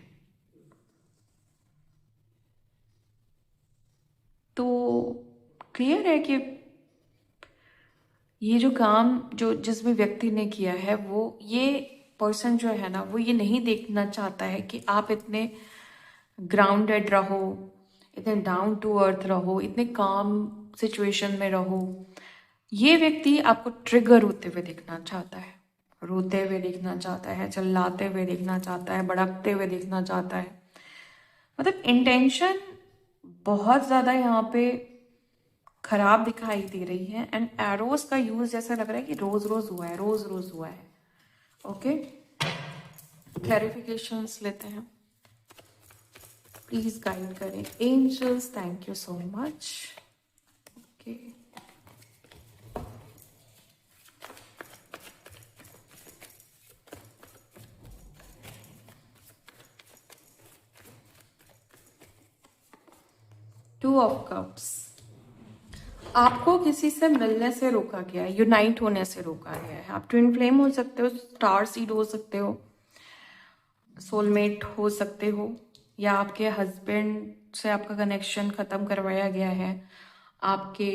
Speaker 1: तो क्लियर है कि ये जो काम जो जिस भी व्यक्ति ने किया है, वो ये पर्सन जो है ना, वो ये नहीं देखना चाहता है कि आप इतने ग्राउंडेड रहो, इतने डाउन टू अर्थ रहो, इतने काम सिचुएशन में रहो। ये व्यक्ति आपको ट्रिगर होते हुए देखना चाहता है, रोते हुए देखना चाहता है, चिल्लाते हुए देखना चाहता है, भड़कते हुए देखना चाहता है। मतलब इंटेंशन बहुत ज़्यादा यहाँ पे खराब दिखाई दे रही है। एंड एरोज का यूज जैसा लग रहा है कि रोज रोज हुआ है, रोज रोज हुआ है। ओके, क्लैरिफिकेशंस लेते हैं, प्लीज गाइड करें angels. Thank you so much. Okay, two of cups. आपको किसी से मिलने से रोका गया है, यूनाइट होने से रोका गया है। आप ट्विन फ्लेम हो सकते हो, स्टार सीड हो सकते हो, सोलमेट हो सकते हो, या आपके हस्बैंड से आपका कनेक्शन ख़त्म करवाया गया है, आपके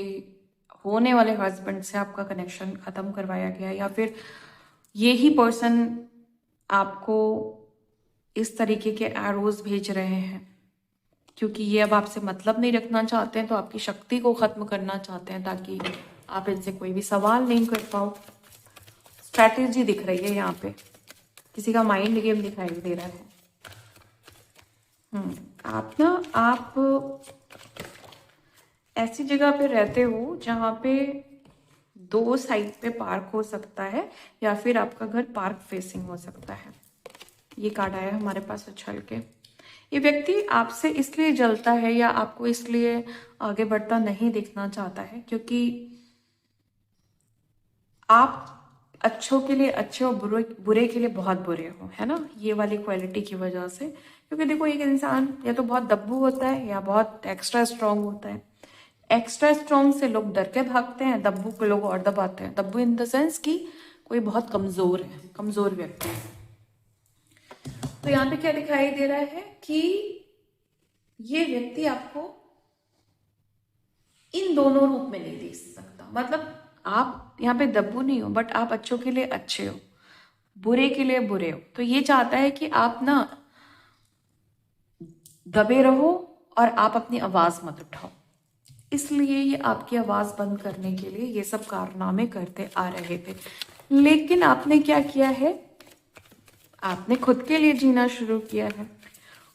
Speaker 1: होने वाले हस्बैंड से आपका कनेक्शन ख़त्म करवाया गया है, या फिर ये ही पर्सन आपको इस तरीके के एरोज भेज रहे हैं क्योंकि ये अब आपसे मतलब नहीं रखना चाहते हैं, तो आपकी शक्ति को ख़त्म करना चाहते हैं ताकि आप इनसे कोई भी सवाल नहीं कर पाओ। स्ट्रैटेजी दिख रही है यहाँ पे, किसी का माइंड गेम दिखाई दे रहा है। आप ऐसी जगह पे रहते हो जहाँ पे दो साइड पे पार्क हो सकता है, या फिर आपका घर पार्क फेसिंग हो सकता है। ये कार्ड आया हमारे पास उछल के। ये व्यक्ति आपसे इसलिए जलता है या आपको इसलिए आगे बढ़ता नहीं देखना चाहता है क्योंकि आप अच्छों के लिए अच्छे और बुरे के लिए बहुत बुरे हो, है ना, ये वाली क्वालिटी की वजह से। क्योंकि देखो, एक इंसान या तो बहुत दब्बू होता है या बहुत एक्स्ट्रा स्ट्रांग होता है। एक्स्ट्रा स्ट्रांग से लोग डर के भागते हैं, दब्बू को लोग और दबाते हैं। दब्बू इन द सेंस कि कोई बहुत कमजोर है, कमजोर व्यक्ति है। तो यहाँ पे क्या दिखाई दे रहा है कि ये व्यक्ति आपको इन दोनों रूप में नहीं देख सकता। मतलब आप यहाँ पे दब्बू नहीं हो, बट आप अच्छों के लिए अच्छे हो, बुरे के लिए बुरे हो। तो ये चाहता है कि आप ना दबे रहो और आप अपनी आवाज मत उठाओ। इसलिए ये आपकी आवाज बंद करने के लिए ये सब कारनामे करते आ रहे थे। लेकिन आपने क्या किया है, आपने खुद के लिए जीना शुरू किया है।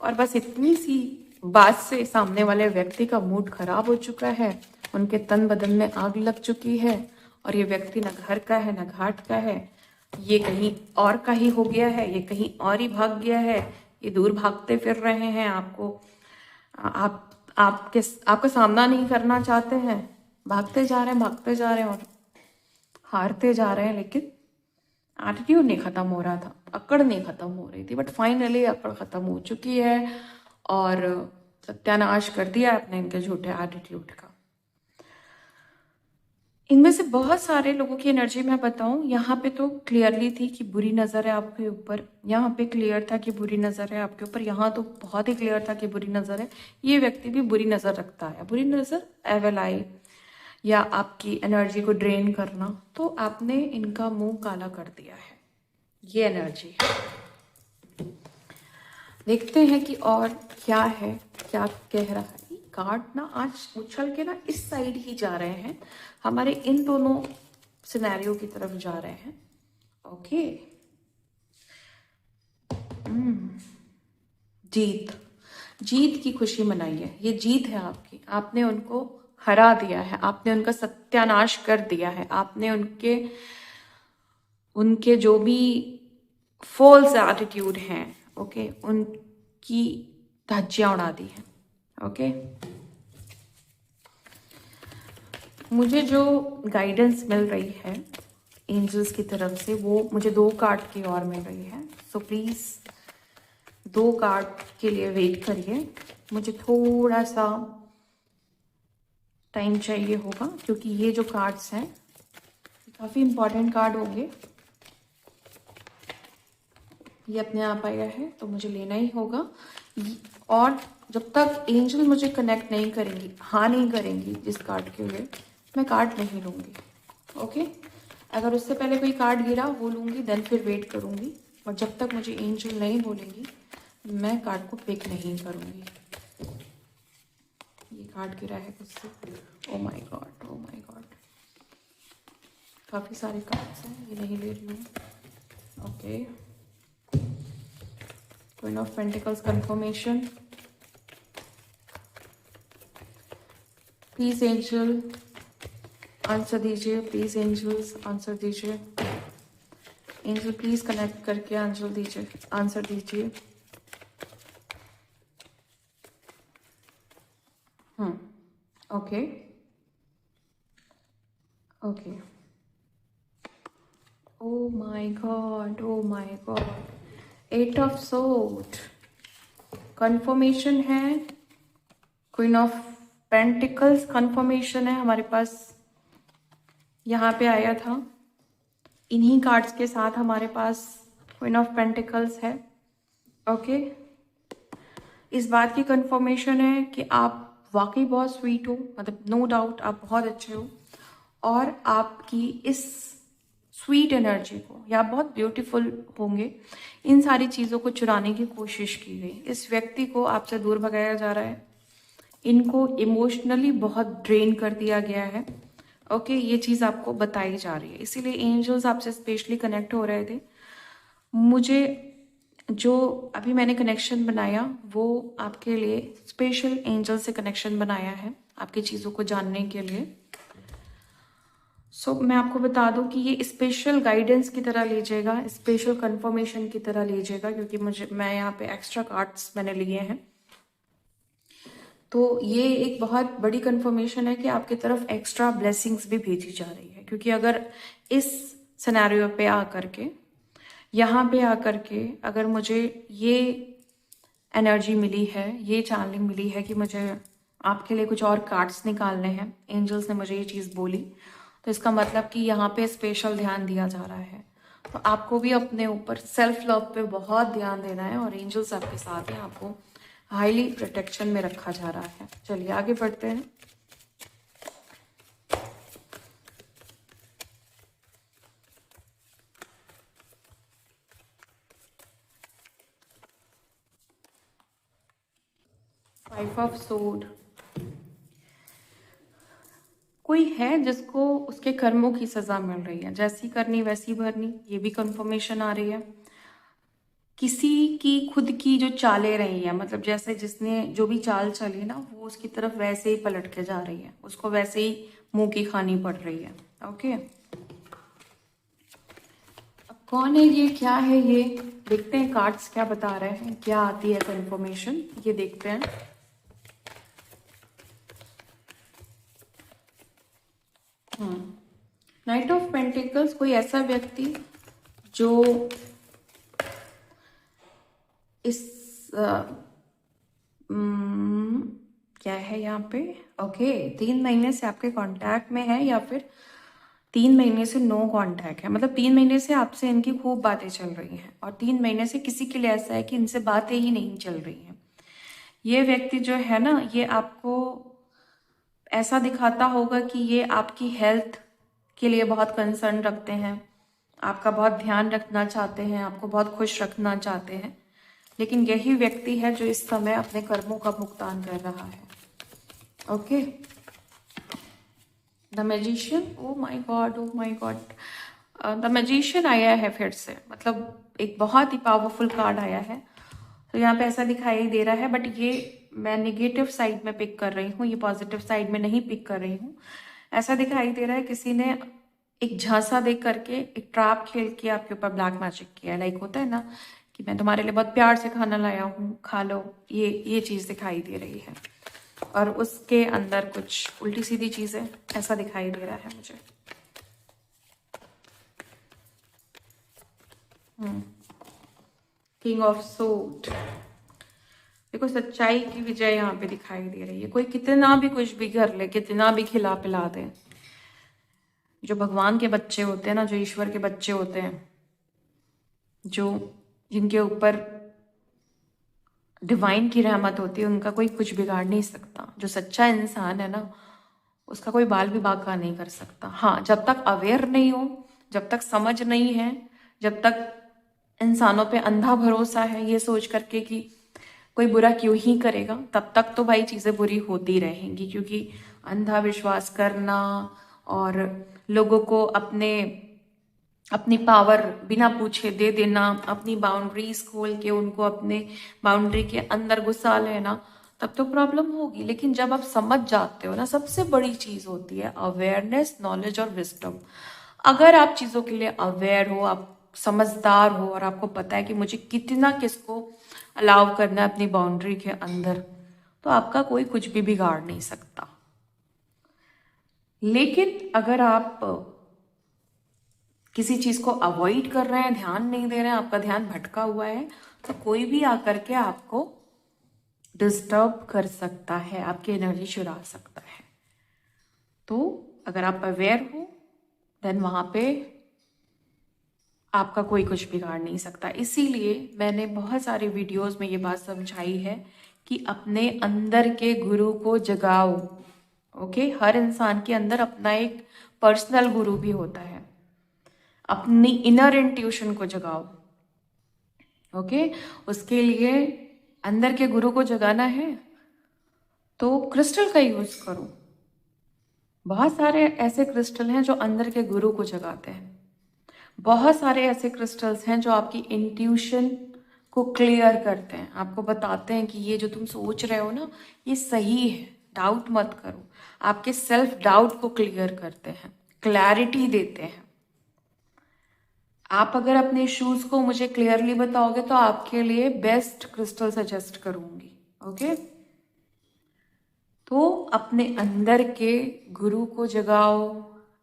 Speaker 1: और बस इतनी सी बात से सामने वाले व्यक्ति का मूड खराब हो चुका है, उनके तन बदन में आग लग चुकी है, और ये व्यक्ति न घर का है न घाट का है, ये कहीं और का ही हो गया है, ये कहीं और ही भाग गया है, ये दूर भागते फिर रहे हैं, आपको आपका सामना नहीं करना चाहते हैं, भागते जा रहे हैं और हारते जा रहे हैं, लेकिन एटीट्यूड नहीं खत्म हो रहा था, अकड़ नहीं खत्म हो रही थी, बट फाइनली अकड़ खत्म हो चुकी है और सत्यानाश कर दिया आपने इनके झूठे एटीट्यूड का। इनमें से बहुत सारे लोगों की एनर्जी मैं बताऊं, यहाँ पे तो क्लियरली थी कि बुरी नजर है आपके ऊपर, यहाँ पे क्लियर था कि बुरी नजर है आपके ऊपर, यहाँ तो बहुत ही क्लियर था कि बुरी नजर है। ये व्यक्ति भी बुरी नजर रखता है, बुरी नजर एवल आई या आपकी एनर्जी को ड्रेन करना, तो आपने इनका मुंह काला कर दिया है, ये एनर्जी है। देखते हैं कि और क्या है, क्या कह रहा है। कार्ड ना आज उछल के ना इस साइड ही जा रहे हैं, हमारे इन दोनों सिनेरियो की तरफ जा रहे हैं। ओके, जीत की खुशी मनाइए, ये जीत है आपकी, आपने उनको हरा दिया है, आपने उनका सत्यानाश कर दिया है, आपने उनके जो भी फॉल्स एटीट्यूड हैं, ओके, उनकी धज्जियां उड़ा दी हैं। ओके, मुझे जो गाइडेंस मिल रही है एंजल्स की तरफ से, वो मुझे 2 कार्ड की ओर मिल रही है। सो प्लीज 2 कार्ड के लिए वेट करिए, मुझे थोड़ा सा टाइम चाहिए होगा, क्योंकि ये जो कार्ड्स हैं काफी इंपॉर्टेंट कार्ड होंगे। ये अपने आप आया है तो मुझे लेना ही होगा, और जब तक एंजल मुझे कनेक्ट नहीं करेंगी, हाँ नहीं करेंगी जिस कार्ड के लिए, मैं कार्ड नहीं लूंगी। ओके, अगर उससे पहले कोई कार्ड गिरा वो लूंगी, देन फिर वेट करूंगी, और जब तक मुझे एंजल नहीं बोलेंगी मैं कार्ड को पिक नहीं करूंगी। ये कार्ड गिरा है मुझसे, ओ my God, O my God, काफी सारे कार्ड्स हैं, ये नहीं ले रही हूँ। Okay, queen of pentacles confirmation, please angel answer दीजिए, प्लीज एंजल्स आंसर दीजिए, एंजल प्लीज कनेक्ट करके आंसर दीजिए, आंसर दीजिए। Okay okay, O my God, O my God, 8 of sword confirmation है, क्वीन ऑफ पेंटिकल्स कंफर्मेशन है हमारे पास, यहाँ पे आया था। इन्हीं कार्ड्स के साथ हमारे पास क्वीन ऑफ पेंटिकल्स है। ओके, इस बात की कंफर्मेशन है कि आप वाकई बहुत स्वीट हो, मतलब नो डाउट आप बहुत अच्छे हो, और आपकी इस स्वीट एनर्जी को, या बहुत ब्यूटीफुल होंगे, इन सारी चीज़ों को चुराने की कोशिश की गई। इस व्यक्ति को आपसे दूर भगाया जा रहा है, इनको इमोशनली बहुत ड्रेन कर दिया गया है। ओके, ये चीज़ आपको बताई जा रही है, इसीलिए एंजल्स आपसे स्पेशली कनेक्ट हो रहे थे। मुझे जो अभी मैंने कनेक्शन बनाया वो आपके लिए स्पेशल एंजल से कनेक्शन बनाया है, आपकी चीज़ों को जानने के लिए। सो मैं आपको बता दूं कि ये स्पेशल गाइडेंस की तरह लीजिएगा, स्पेशल कंफर्मेशन की तरह लीजिएगा, क्योंकि मैं यहाँ पे एक्स्ट्रा कार्ड्स मैंने लिए हैं। तो ये एक बहुत बड़ी कंफर्मेशन है कि आपकी तरफ एक्स्ट्रा ब्लेसिंग्स भी भेजी जा रही है, क्योंकि अगर इस सिनेरियो पे आकर के, यहाँ पे आकर के अगर मुझे ये एनर्जी मिली है, ये चैनलिंग मिली है कि मुझे आपके लिए कुछ और कार्ड्स निकालने हैं, एंजल्स ने मुझे ये चीज़ बोली, तो इसका मतलब कि यहाँ पे स्पेशल ध्यान दिया जा रहा है। तो आपको भी अपने ऊपर सेल्फ लव पे बहुत ध्यान देना है, और एंजल्स आपके साथ हैं, आपको हाईली प्रोटेक्शन में रखा जा रहा है। चलिए आगे बढ़ते हैं। फाइव ऑफ सोर्ड, कोई है जिसको उसके कर्मों की सजा मिल रही है, जैसी करनी वैसी भरनी, ये भी कंफर्मेशन आ रही है किसी की खुद की जो चालें रही है, मतलब जैसे जिसने जो भी चाल चली ना, वो उसकी तरफ वैसे ही पलट के जा रही है, उसको वैसे ही मुंह की खानी पड़ रही है। ओके, अब कौन है ये, क्या है ये, देखते हैं कार्ड्स क्या बता रहे हैं, क्या आती है इन्फॉर्मेशन, ये देखते हैं। नाइट ऑफ पेंटिकल्स, कोई ऐसा व्यक्ति जो इस क्या है यहाँ पे, ओके 3 महीने से आपके कांटेक्ट में है, या फिर 3 महीने से नो कांटेक्ट है, मतलब 3 महीने से आपसे इनकी खूब बातें चल रही हैं, और 3 महीने से किसी के लिए ऐसा है कि इनसे बातें ही नहीं चल रही हैं। ये व्यक्ति जो है ना, ये आपको ऐसा दिखाता होगा कि ये आपकी हेल्थ के लिए बहुत कंसर्न रखते हैं, आपका बहुत ध्यान रखना चाहते हैं, आपको बहुत खुश रखना चाहते हैं, लेकिन यही व्यक्ति है जो इस समय अपने कर्मों का भुगतान कर रहा है। Okay, the magician, O my God, O my God, the magician आया है फिर से, मतलब एक बहुत ही पावरफुल कार्ड आया है। तो यहाँ पे ऐसा दिखाई दे रहा है, बट ये मैं निगेटिव साइड में पिक कर रही हूँ, ये पॉजिटिव साइड में नहीं पिक कर रही हूँ। ऐसा दिखाई दे रहा है किसी ने एक झांसा दे करके एक ट्रैप खेल के आपके ऊपर ब्लैक मैजिक किया, लाइक होता है ना कि मैं तुम्हारे लिए बहुत प्यार से खाना लाया हूँ, खा लो, ये चीज़ दिखाई दे रही है, और उसके अंदर कुछ उल्टी सीधी चीज़ें, ऐसा दिखाई दे रहा है मुझे। किंग ऑफ सोर्ड, देखो सच्चाई की विजय यहाँ पे दिखाई दे रही है। कोई कितना भी कुछ भी कर ले, कितना भी खिला पिला दे, जो भगवान के बच्चे होते हैं ना, जो ईश्वर के बच्चे होते हैं, जो जिनके ऊपर डिवाइन की रहमत होती है, उनका कोई कुछ बिगाड़ नहीं सकता। जो सच्चा इंसान है ना, उसका कोई बाल भी बांका नहीं कर सकता। हाँ, जब तक अवेयर नहीं हो, जब तक समझ नहीं है, जब तक इंसानों पे अंधा भरोसा है ये सोच करके कि कोई बुरा क्यों ही करेगा, तब तक तो भाई चीज़ें बुरी होती रहेंगी, क्योंकि अंधा विश्वास करना और लोगों को अपनी पावर बिना पूछे दे देना, अपनी बाउंड्रीज खोल के उनको अपने बाउंड्री के अंदर घुसा लेना, तब तो प्रॉब्लम होगी। लेकिन जब आप समझ जाते हो ना, सबसे बड़ी चीज होती है अवेयरनेस, नॉलेज और विजडम। अगर आप चीजों के लिए अवेयर हो, आप समझदार हो, और आपको पता है कि मुझे कितना किसको अलाउ करना है अपनी बाउंड्री के अंदर, तो आपका कोई कुछ भी बिगाड़ नहीं सकता। लेकिन अगर आप किसी चीज को अवॉइड कर रहे हैं, ध्यान नहीं दे रहे हैं, आपका ध्यान भटका हुआ है, तो कोई भी आकर के आपको डिस्टर्ब कर सकता है, आपकी एनर्जी चुरा सकता है। तो अगर आप अवेयर हो, देन वहां पे आपका कोई कुछ बिगाड़ नहीं सकता। इसीलिए मैंने बहुत सारे वीडियोस में ये बात समझाई है कि अपने अंदर के गुरु को जगाओ। ओके, हर इंसान के अंदर अपना एक पर्सनल गुरु भी होता है, अपनी इनर इंट्यूशन को जगाओ। ओके, उसके लिए अंदर के गुरु को जगाना है तो क्रिस्टल का यूज करो। बहुत सारे ऐसे क्रिस्टल हैं जो अंदर के गुरु को जगाते हैं। बहुत सारे ऐसे क्रिस्टल्स हैं जो आपकी इंट्यूशन को क्लियर करते हैं, आपको बताते हैं कि ये जो तुम सोच रहे हो ना, ये सही है, डाउट मत करो। आपके सेल्फ डाउट को क्लियर करते हैं, क्लैरिटी देते हैं। आप अगर अपने इश्यूज को मुझे क्लियरली बताओगे तो आपके लिए बेस्ट क्रिस्टल सजेस्ट करूंगी। ओके, तो अपने अंदर के गुरु को जगाओ,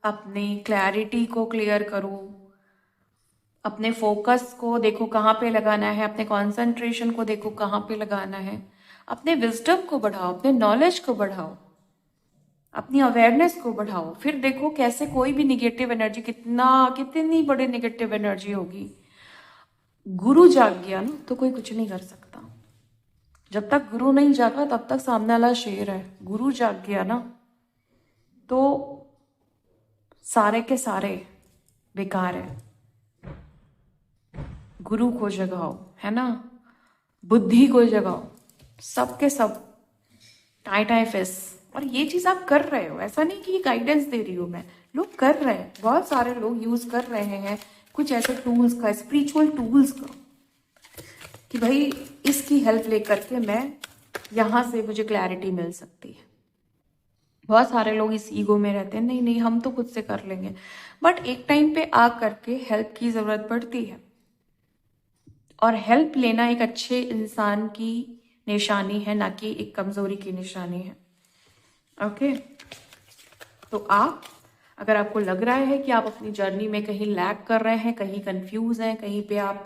Speaker 1: अपनी क्लैरिटी को क्लियर करो, अपने फोकस को देखो कहाँ पे लगाना है, अपने कंसंट्रेशन को देखो कहाँ पे लगाना है, अपने विजडम को बढ़ाओ, अपने नॉलेज को बढ़ाओ, अपनी अवेयरनेस को बढ़ाओ। फिर देखो कैसे कोई भी निगेटिव एनर्जी, कितनी बड़ी निगेटिव एनर्जी होगी, गुरु जाग गया ना तो कोई कुछ नहीं कर सकता। जब तक गुरु नहीं जागा तब तक सामने वाला शेर है, गुरु जाग गया ना तो सारे के सारे बेकार है। गुरु को जगाओ, है ना, बुद्धि को जगाओ, सबके सब टाई टाई फेस। और ये चीज आप कर रहे हो, ऐसा नहीं कि गाइडेंस दे रही हूं मैं, लोग कर रहे हैं, बहुत सारे लोग यूज कर रहे हैं कुछ ऐसे टूल्स का, स्पिरिचुअल टूल्स का। कि भाई इसकी हेल्प लेकर के मैं यहाँ से मुझे क्लैरिटी मिल सकती है। बहुत सारे लोग इस ईगो में रहते हैं, नहीं नहीं हम तो खुद से कर लेंगे, बट एक टाइम पे आ करके हेल्प की जरूरत पड़ती है। और हेल्प लेना एक अच्छे इंसान की निशानी है, ना कि एक कमजोरी की निशानी है। ओके, तो आप, अगर आपको लग रहा है कि आप अपनी जर्नी में कहीं लैग कर रहे हैं, कहीं कंफ्यूज हैं, कहीं पे आप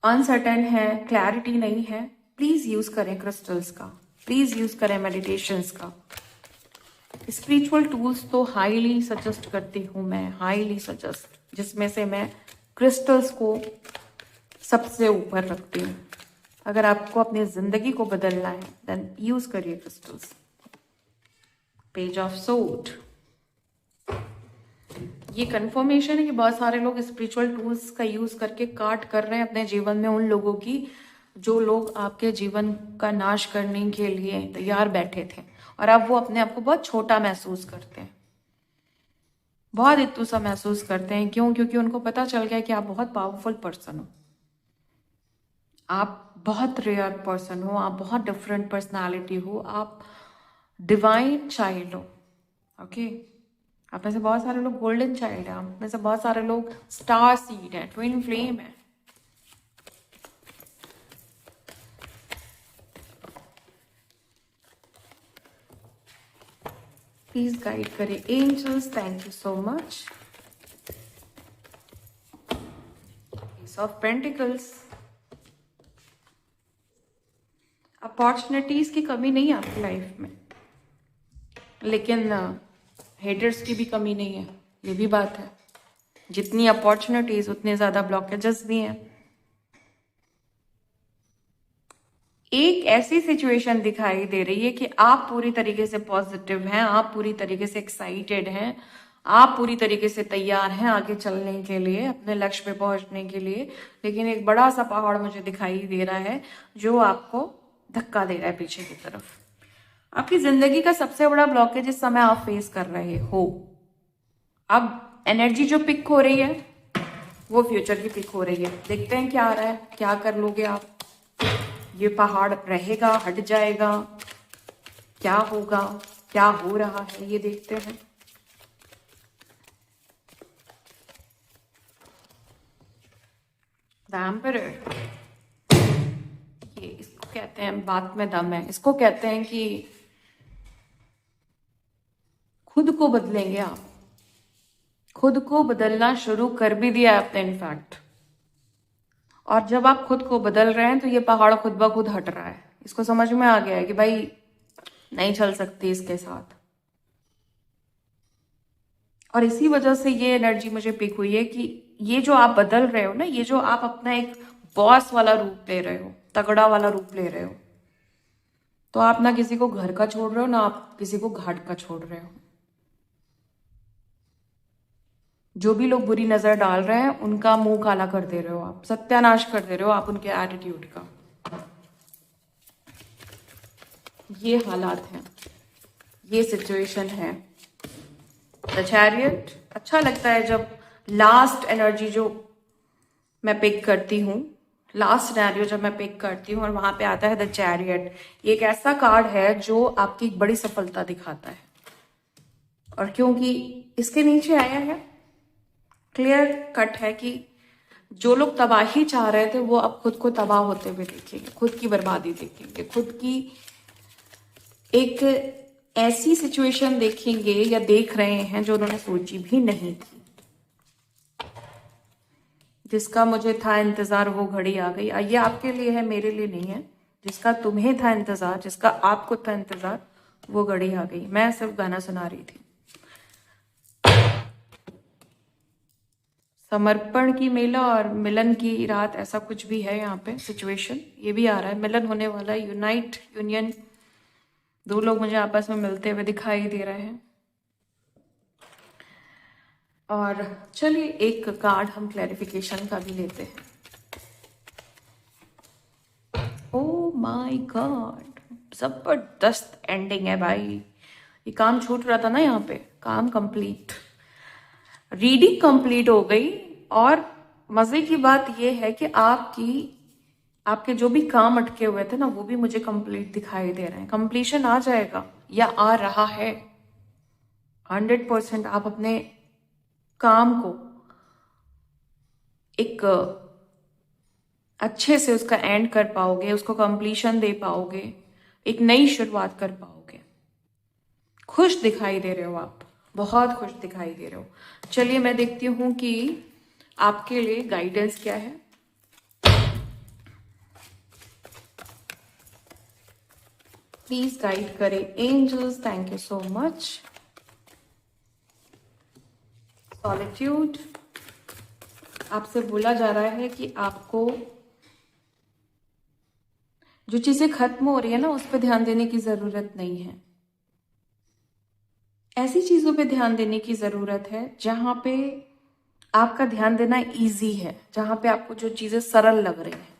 Speaker 1: अनसर्टेन है, क्लैरिटी नहीं है, प्लीज यूज करें क्रिस्टल्स का, प्लीज यूज करें मेडिटेशंस का। स्पिरिचुअल टूल्स तो हाईली सजेस्ट करती हूँ मैं, हाईली सजेस्ट, जिसमें से मैं क्रिस्टल्स को सबसे ऊपर रखती हूँ। अगर आपको अपनी जिंदगी को बदलना है देन यूज करिए क्रिस्टल्स। पेज ऑफ सोर्ड, ये कंफर्मेशन है कि बहुत सारे लोग स्पिरिचुअल टूल्स का यूज करके काट कर रहे हैं अपने जीवन में उन लोगों की जो लोग आपके जीवन का नाश करने के लिए तैयार बैठे थे, और अब वो अपने आप को बहुत छोटा महसूस करते हैं, बहुत इतू सा महसूस करते हैं। क्यों? क्योंकि उनको पता चल गया कि आप बहुत पावरफुल पर्सन हो, आप बहुत रेयर पर्सन हो, आप बहुत डिफरेंट पर्सनालिटी हो, आप डिवाइन चाइल्ड हो। ओके, आप में से बहुत सारे लोग गोल्डन चाइल्ड है, आप में से बहुत सारे लोग स्टार सीड है, ट्विन फ्लेम है। प्लीज गाइड करें angels, thank you so much. Ace of pentacles, opportunities की कमी नहीं है आपकी लाइफ में, लेकिन हेटर्स की भी कमी नहीं है, ये भी बात है। जितनी अपॉर्चुनिटीज उतने ज्यादा ब्लॉकेजेस भी हैं। एक ऐसी सिचुएशन दिखाई दे रही है कि आप पूरी तरीके से पॉजिटिव हैं, आप पूरी तरीके से एक्साइटेड हैं, आप पूरी तरीके से तैयार हैं आगे चलने के लिए, अपने लक्ष्य पे पहुंचने के लिए, लेकिन एक बड़ा सा पहाड़ मुझे दिखाई दे रहा है जो आपको धक्का दे रहा है पीछे की तरफ। आपकी जिंदगी का सबसे बड़ा ब्लॉकेज इस समय आप फेस कर रहे हो। अब एनर्जी जो पिक हो रही है वो फ्यूचर की पिक हो रही है। देखते हैं क्या आ रहा है, क्या कर लोगे आप। ये पहाड़ रहेगा, हट जाएगा, क्या होगा, क्या हो रहा है, ये देखते हैं। द एम्परर, ये इसको कहते हैं बात में दम है, इसको कहते हैं कि खुद को बदलेंगे आप। खुद को बदलना शुरू कर भी दिया आपने इनफैक्ट, और जब आप खुद को बदल रहे हैं तो ये पहाड़ खुद ब खुद हट रहा है। इसको समझ में आ गया है कि भाई नहीं चल सकती इसके साथ, और इसी वजह से ये एनर्जी मुझे पिक हुई है कि ये जो आप बदल रहे हो ना, ये जो आप अपना एक बॉस वाला रूप ले रहे हो, तगड़ा वाला रूप ले रहे हो, तो आप ना किसी को घर का छोड़ रहे हो, ना आप किसी को घाट का छोड़ रहे हो। जो भी लोग बुरी नजर डाल रहे हैं उनका मुंह काला कर दे रहे हो, आप सत्यानाश कर दे रहे हो आप उनके एटीट्यूड का। ये हालात हैं, ये सिचुएशन है। द चैरियट, अच्छा लगता है जब लास्ट एनर्जी जो मैं पिक करती हूँ, लास्ट सिनेरियो जब मैं पिक करती हूँ और वहां पे आता है द चैरियट। एक ऐसा कार्ड है जो आपकी एक बड़ी सफलता दिखाता है, और क्योंकि इसके नीचे आया है, क्लियर कट है कि जो लोग तबाही चाह रहे थे वो अब खुद को तबाह होते हुए देखेंगे, खुद की बर्बादी देखेंगे, खुद की एक ऐसी सिचुएशन देखेंगे या देख रहे हैं जो उन्होंने सोची भी नहीं थी। जिसका मुझे था इंतजार वो घड़ी आ गई। ये आपके लिए है, मेरे लिए नहीं है। जिसका तुम्हें था इंतजार, जिसका आपको था इंतजार, वो घड़ी आ गई। मैं सिर्फ गाना सुना रही थी। समर्पण की मेला और मिलन की रात, ऐसा कुछ भी है यहाँ पे सिचुएशन। ये भी आ रहा है, मिलन होने वाला है, यूनाइट, यूनियन, दो लोग मुझे आपस में मिलते हुए दिखाई दे रहे हैं। और चलिए एक कार्ड हम क्लैरिफिकेशन का भी लेते हैं। ओ माय गॉड, जबरदस्त एंडिंग है भाई। ये काम छूट रहा था ना, यहाँ पे काम कंप्लीट, रीडिंग कंप्लीट हो गई। और मजे की बात यह है कि आपकी आपके जो भी काम अटके हुए थे ना, वो भी मुझे कंप्लीट दिखाई दे रहे हैं। कंप्लीशन आ जाएगा या आ रहा है। 100% आप अपने काम को एक अच्छे से उसका एंड कर पाओगे, उसको कंप्लीशन दे पाओगे, एक नई शुरुआत कर पाओगे। खुश दिखाई दे रहे हो आप, बहुत खुश दिखाई दे रहे हो। चलिए मैं देखती हूं कि आपके लिए गाइडेंस क्या है। प्लीज गाइड करें angels, thank you so much. Solitude, आपसे बोला जा रहा है कि आपको जो चीजें खत्म हो रही है ना, उस पर ध्यान देने की जरूरत नहीं है। ऐसी चीजों पे ध्यान देने की जरूरत है जहां पे आपका ध्यान देना इजी है, जहां पे आपको जो चीजें सरल लग रही हैं।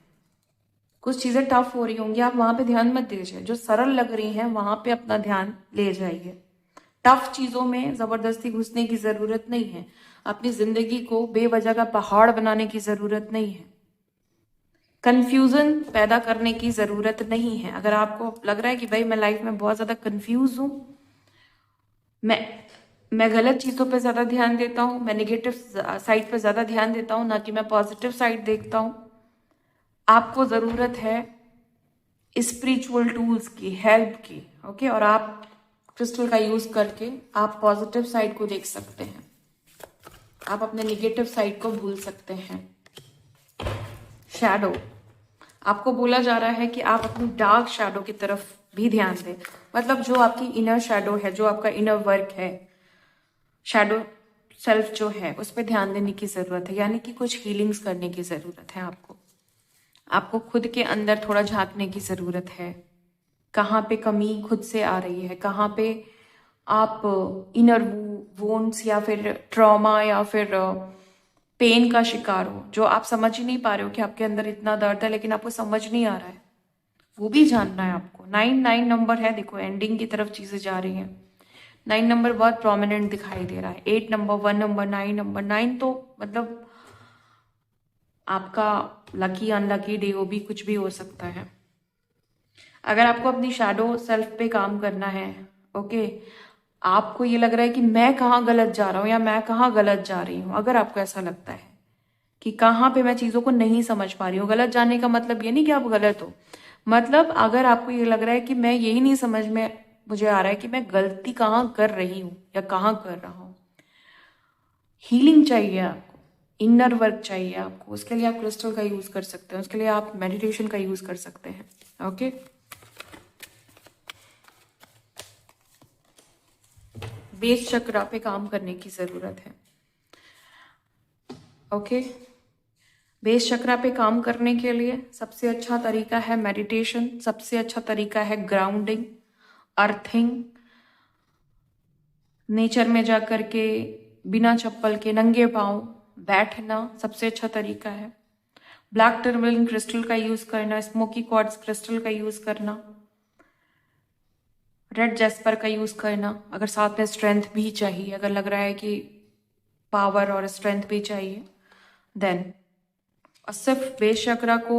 Speaker 1: कुछ चीजें टफ हो रही होंगी, आप वहां पे ध्यान मत दीजिए। जो सरल लग रही हैं वहां पे अपना ध्यान ले जाइए। टफ चीजों में जबरदस्ती घुसने की जरूरत नहीं है। अपनी जिंदगी को बेवजह का पहाड़ बनाने की जरूरत नहीं है। कंफ्यूजन पैदा करने की जरूरत नहीं है। अगर आपको लग रहा है कि भाई मैं लाइफ में बहुत ज्यादा कंफ्यूज हूं, मैं गलत चीजों पे ज्यादा ध्यान देता हूँ, मैं नेगेटिव साइड पे ज्यादा ध्यान देता हूँ, ना कि मैं पॉजिटिव साइड देखता हूँ, आपको जरूरत है स्पिरिचुअल टूल्स की, हेल्प की। ओके, और आप क्रिस्टल का यूज करके आप पॉजिटिव साइड को देख सकते हैं, आप अपने नेगेटिव साइड को भूल सकते हैं। शैडो, आपको बोला जा रहा है कि आप अपनी डार्क शैडो की तरफ भी ध्यान दें। मतलब जो आपकी इनर शैडो है, जो आपका इनर वर्क है, शैडो सेल्फ जो है, उस पर ध्यान देने की जरूरत है। यानी कि कुछ हीलिंग्स करने की जरूरत है आपको खुद के अंदर थोड़ा झांकने की जरूरत है। कहाँ पे कमी खुद से आ रही है, कहाँ पे आप इनर वोन्ड्स या फिर ट्रॉमा या फिर पेन का शिकार हो, जो आप समझ ही नहीं पा रहे हो कि आपके अंदर इतना दर्द है, लेकिन आपको समझ नहीं आ रहा है, वो भी जानना है आपको। 9 नंबर है, देखो एंडिंग की तरफ चीजें जा रही हैं। 9 नंबर बहुत प्रोमिनेंट दिखाई दे रहा है। 8 नंबर, 1 नंबर, 9 नंबर। 9 तो मतलब आपका लकी अनलकी डे हो, भी कुछ भी हो सकता है। अगर आपको अपनी शैडो सेल्फ पे काम करना है, ओके, आपको ये लग रहा है कि मैं कहाँ गलत जा रहा हूँ या मैं कहाँ गलत जा रही हूँ, अगर आपको ऐसा लगता है कि कहाँ पे मैं चीजों को नहीं समझ पा रही हूँ, गलत जाने का मतलब ये नहीं कि आप गलत हो, मतलब अगर आपको ये लग रहा है कि मैं यही नहीं समझ में मुझे आ रहा है कि मैं गलती कहाँ कर रही हूँ या कहाँ कर रहा हूँ, हीलिंग चाहिए आपको, इनर वर्क चाहिए आपको, उसके लिए आप क्रिस्टल का यूज कर सकते हैं, उसके लिए आप मेडिटेशन का यूज कर सकते हैं। ओके, बेस चक्र पे काम करने की जरूरत है। ओके, बेस चक्र पे काम करने के लिए सबसे अच्छा तरीका है मेडिटेशन, सबसे अच्छा तरीका है ग्राउंडिंग, अर्थिंग, नेचर में जा करके बिना चप्पल के नंगे पांव बैठना सबसे अच्छा तरीका है। ब्लैक टर्मलिन क्रिस्टल का यूज करना, स्मोकी क्वार्ट्ज क्रिस्टल का यूज करना, रेड जेस्पर का यूज करना। अगर साथ में स्ट्रेंथ भी चाहिए, अगर लग रहा है कि पावर और स्ट्रेंथ भी चाहिए, देन और सिर्फ बेस चक्र को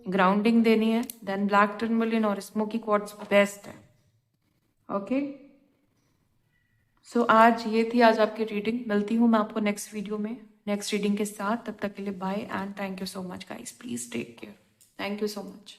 Speaker 1: ग्राउंडिंग देनी है, देन ब्लैक टर्मलिन और स्मोकी क्वार्ट्ज बेस्ट है। ओके, सो आज ये थी आज आपकी रीडिंग। मिलती हूँ मैं आपको नेक्स्ट वीडियो में नेक्स्ट रीडिंग के साथ। तब तक के लिए bye and thank you so much guys, please take care, thank you so much.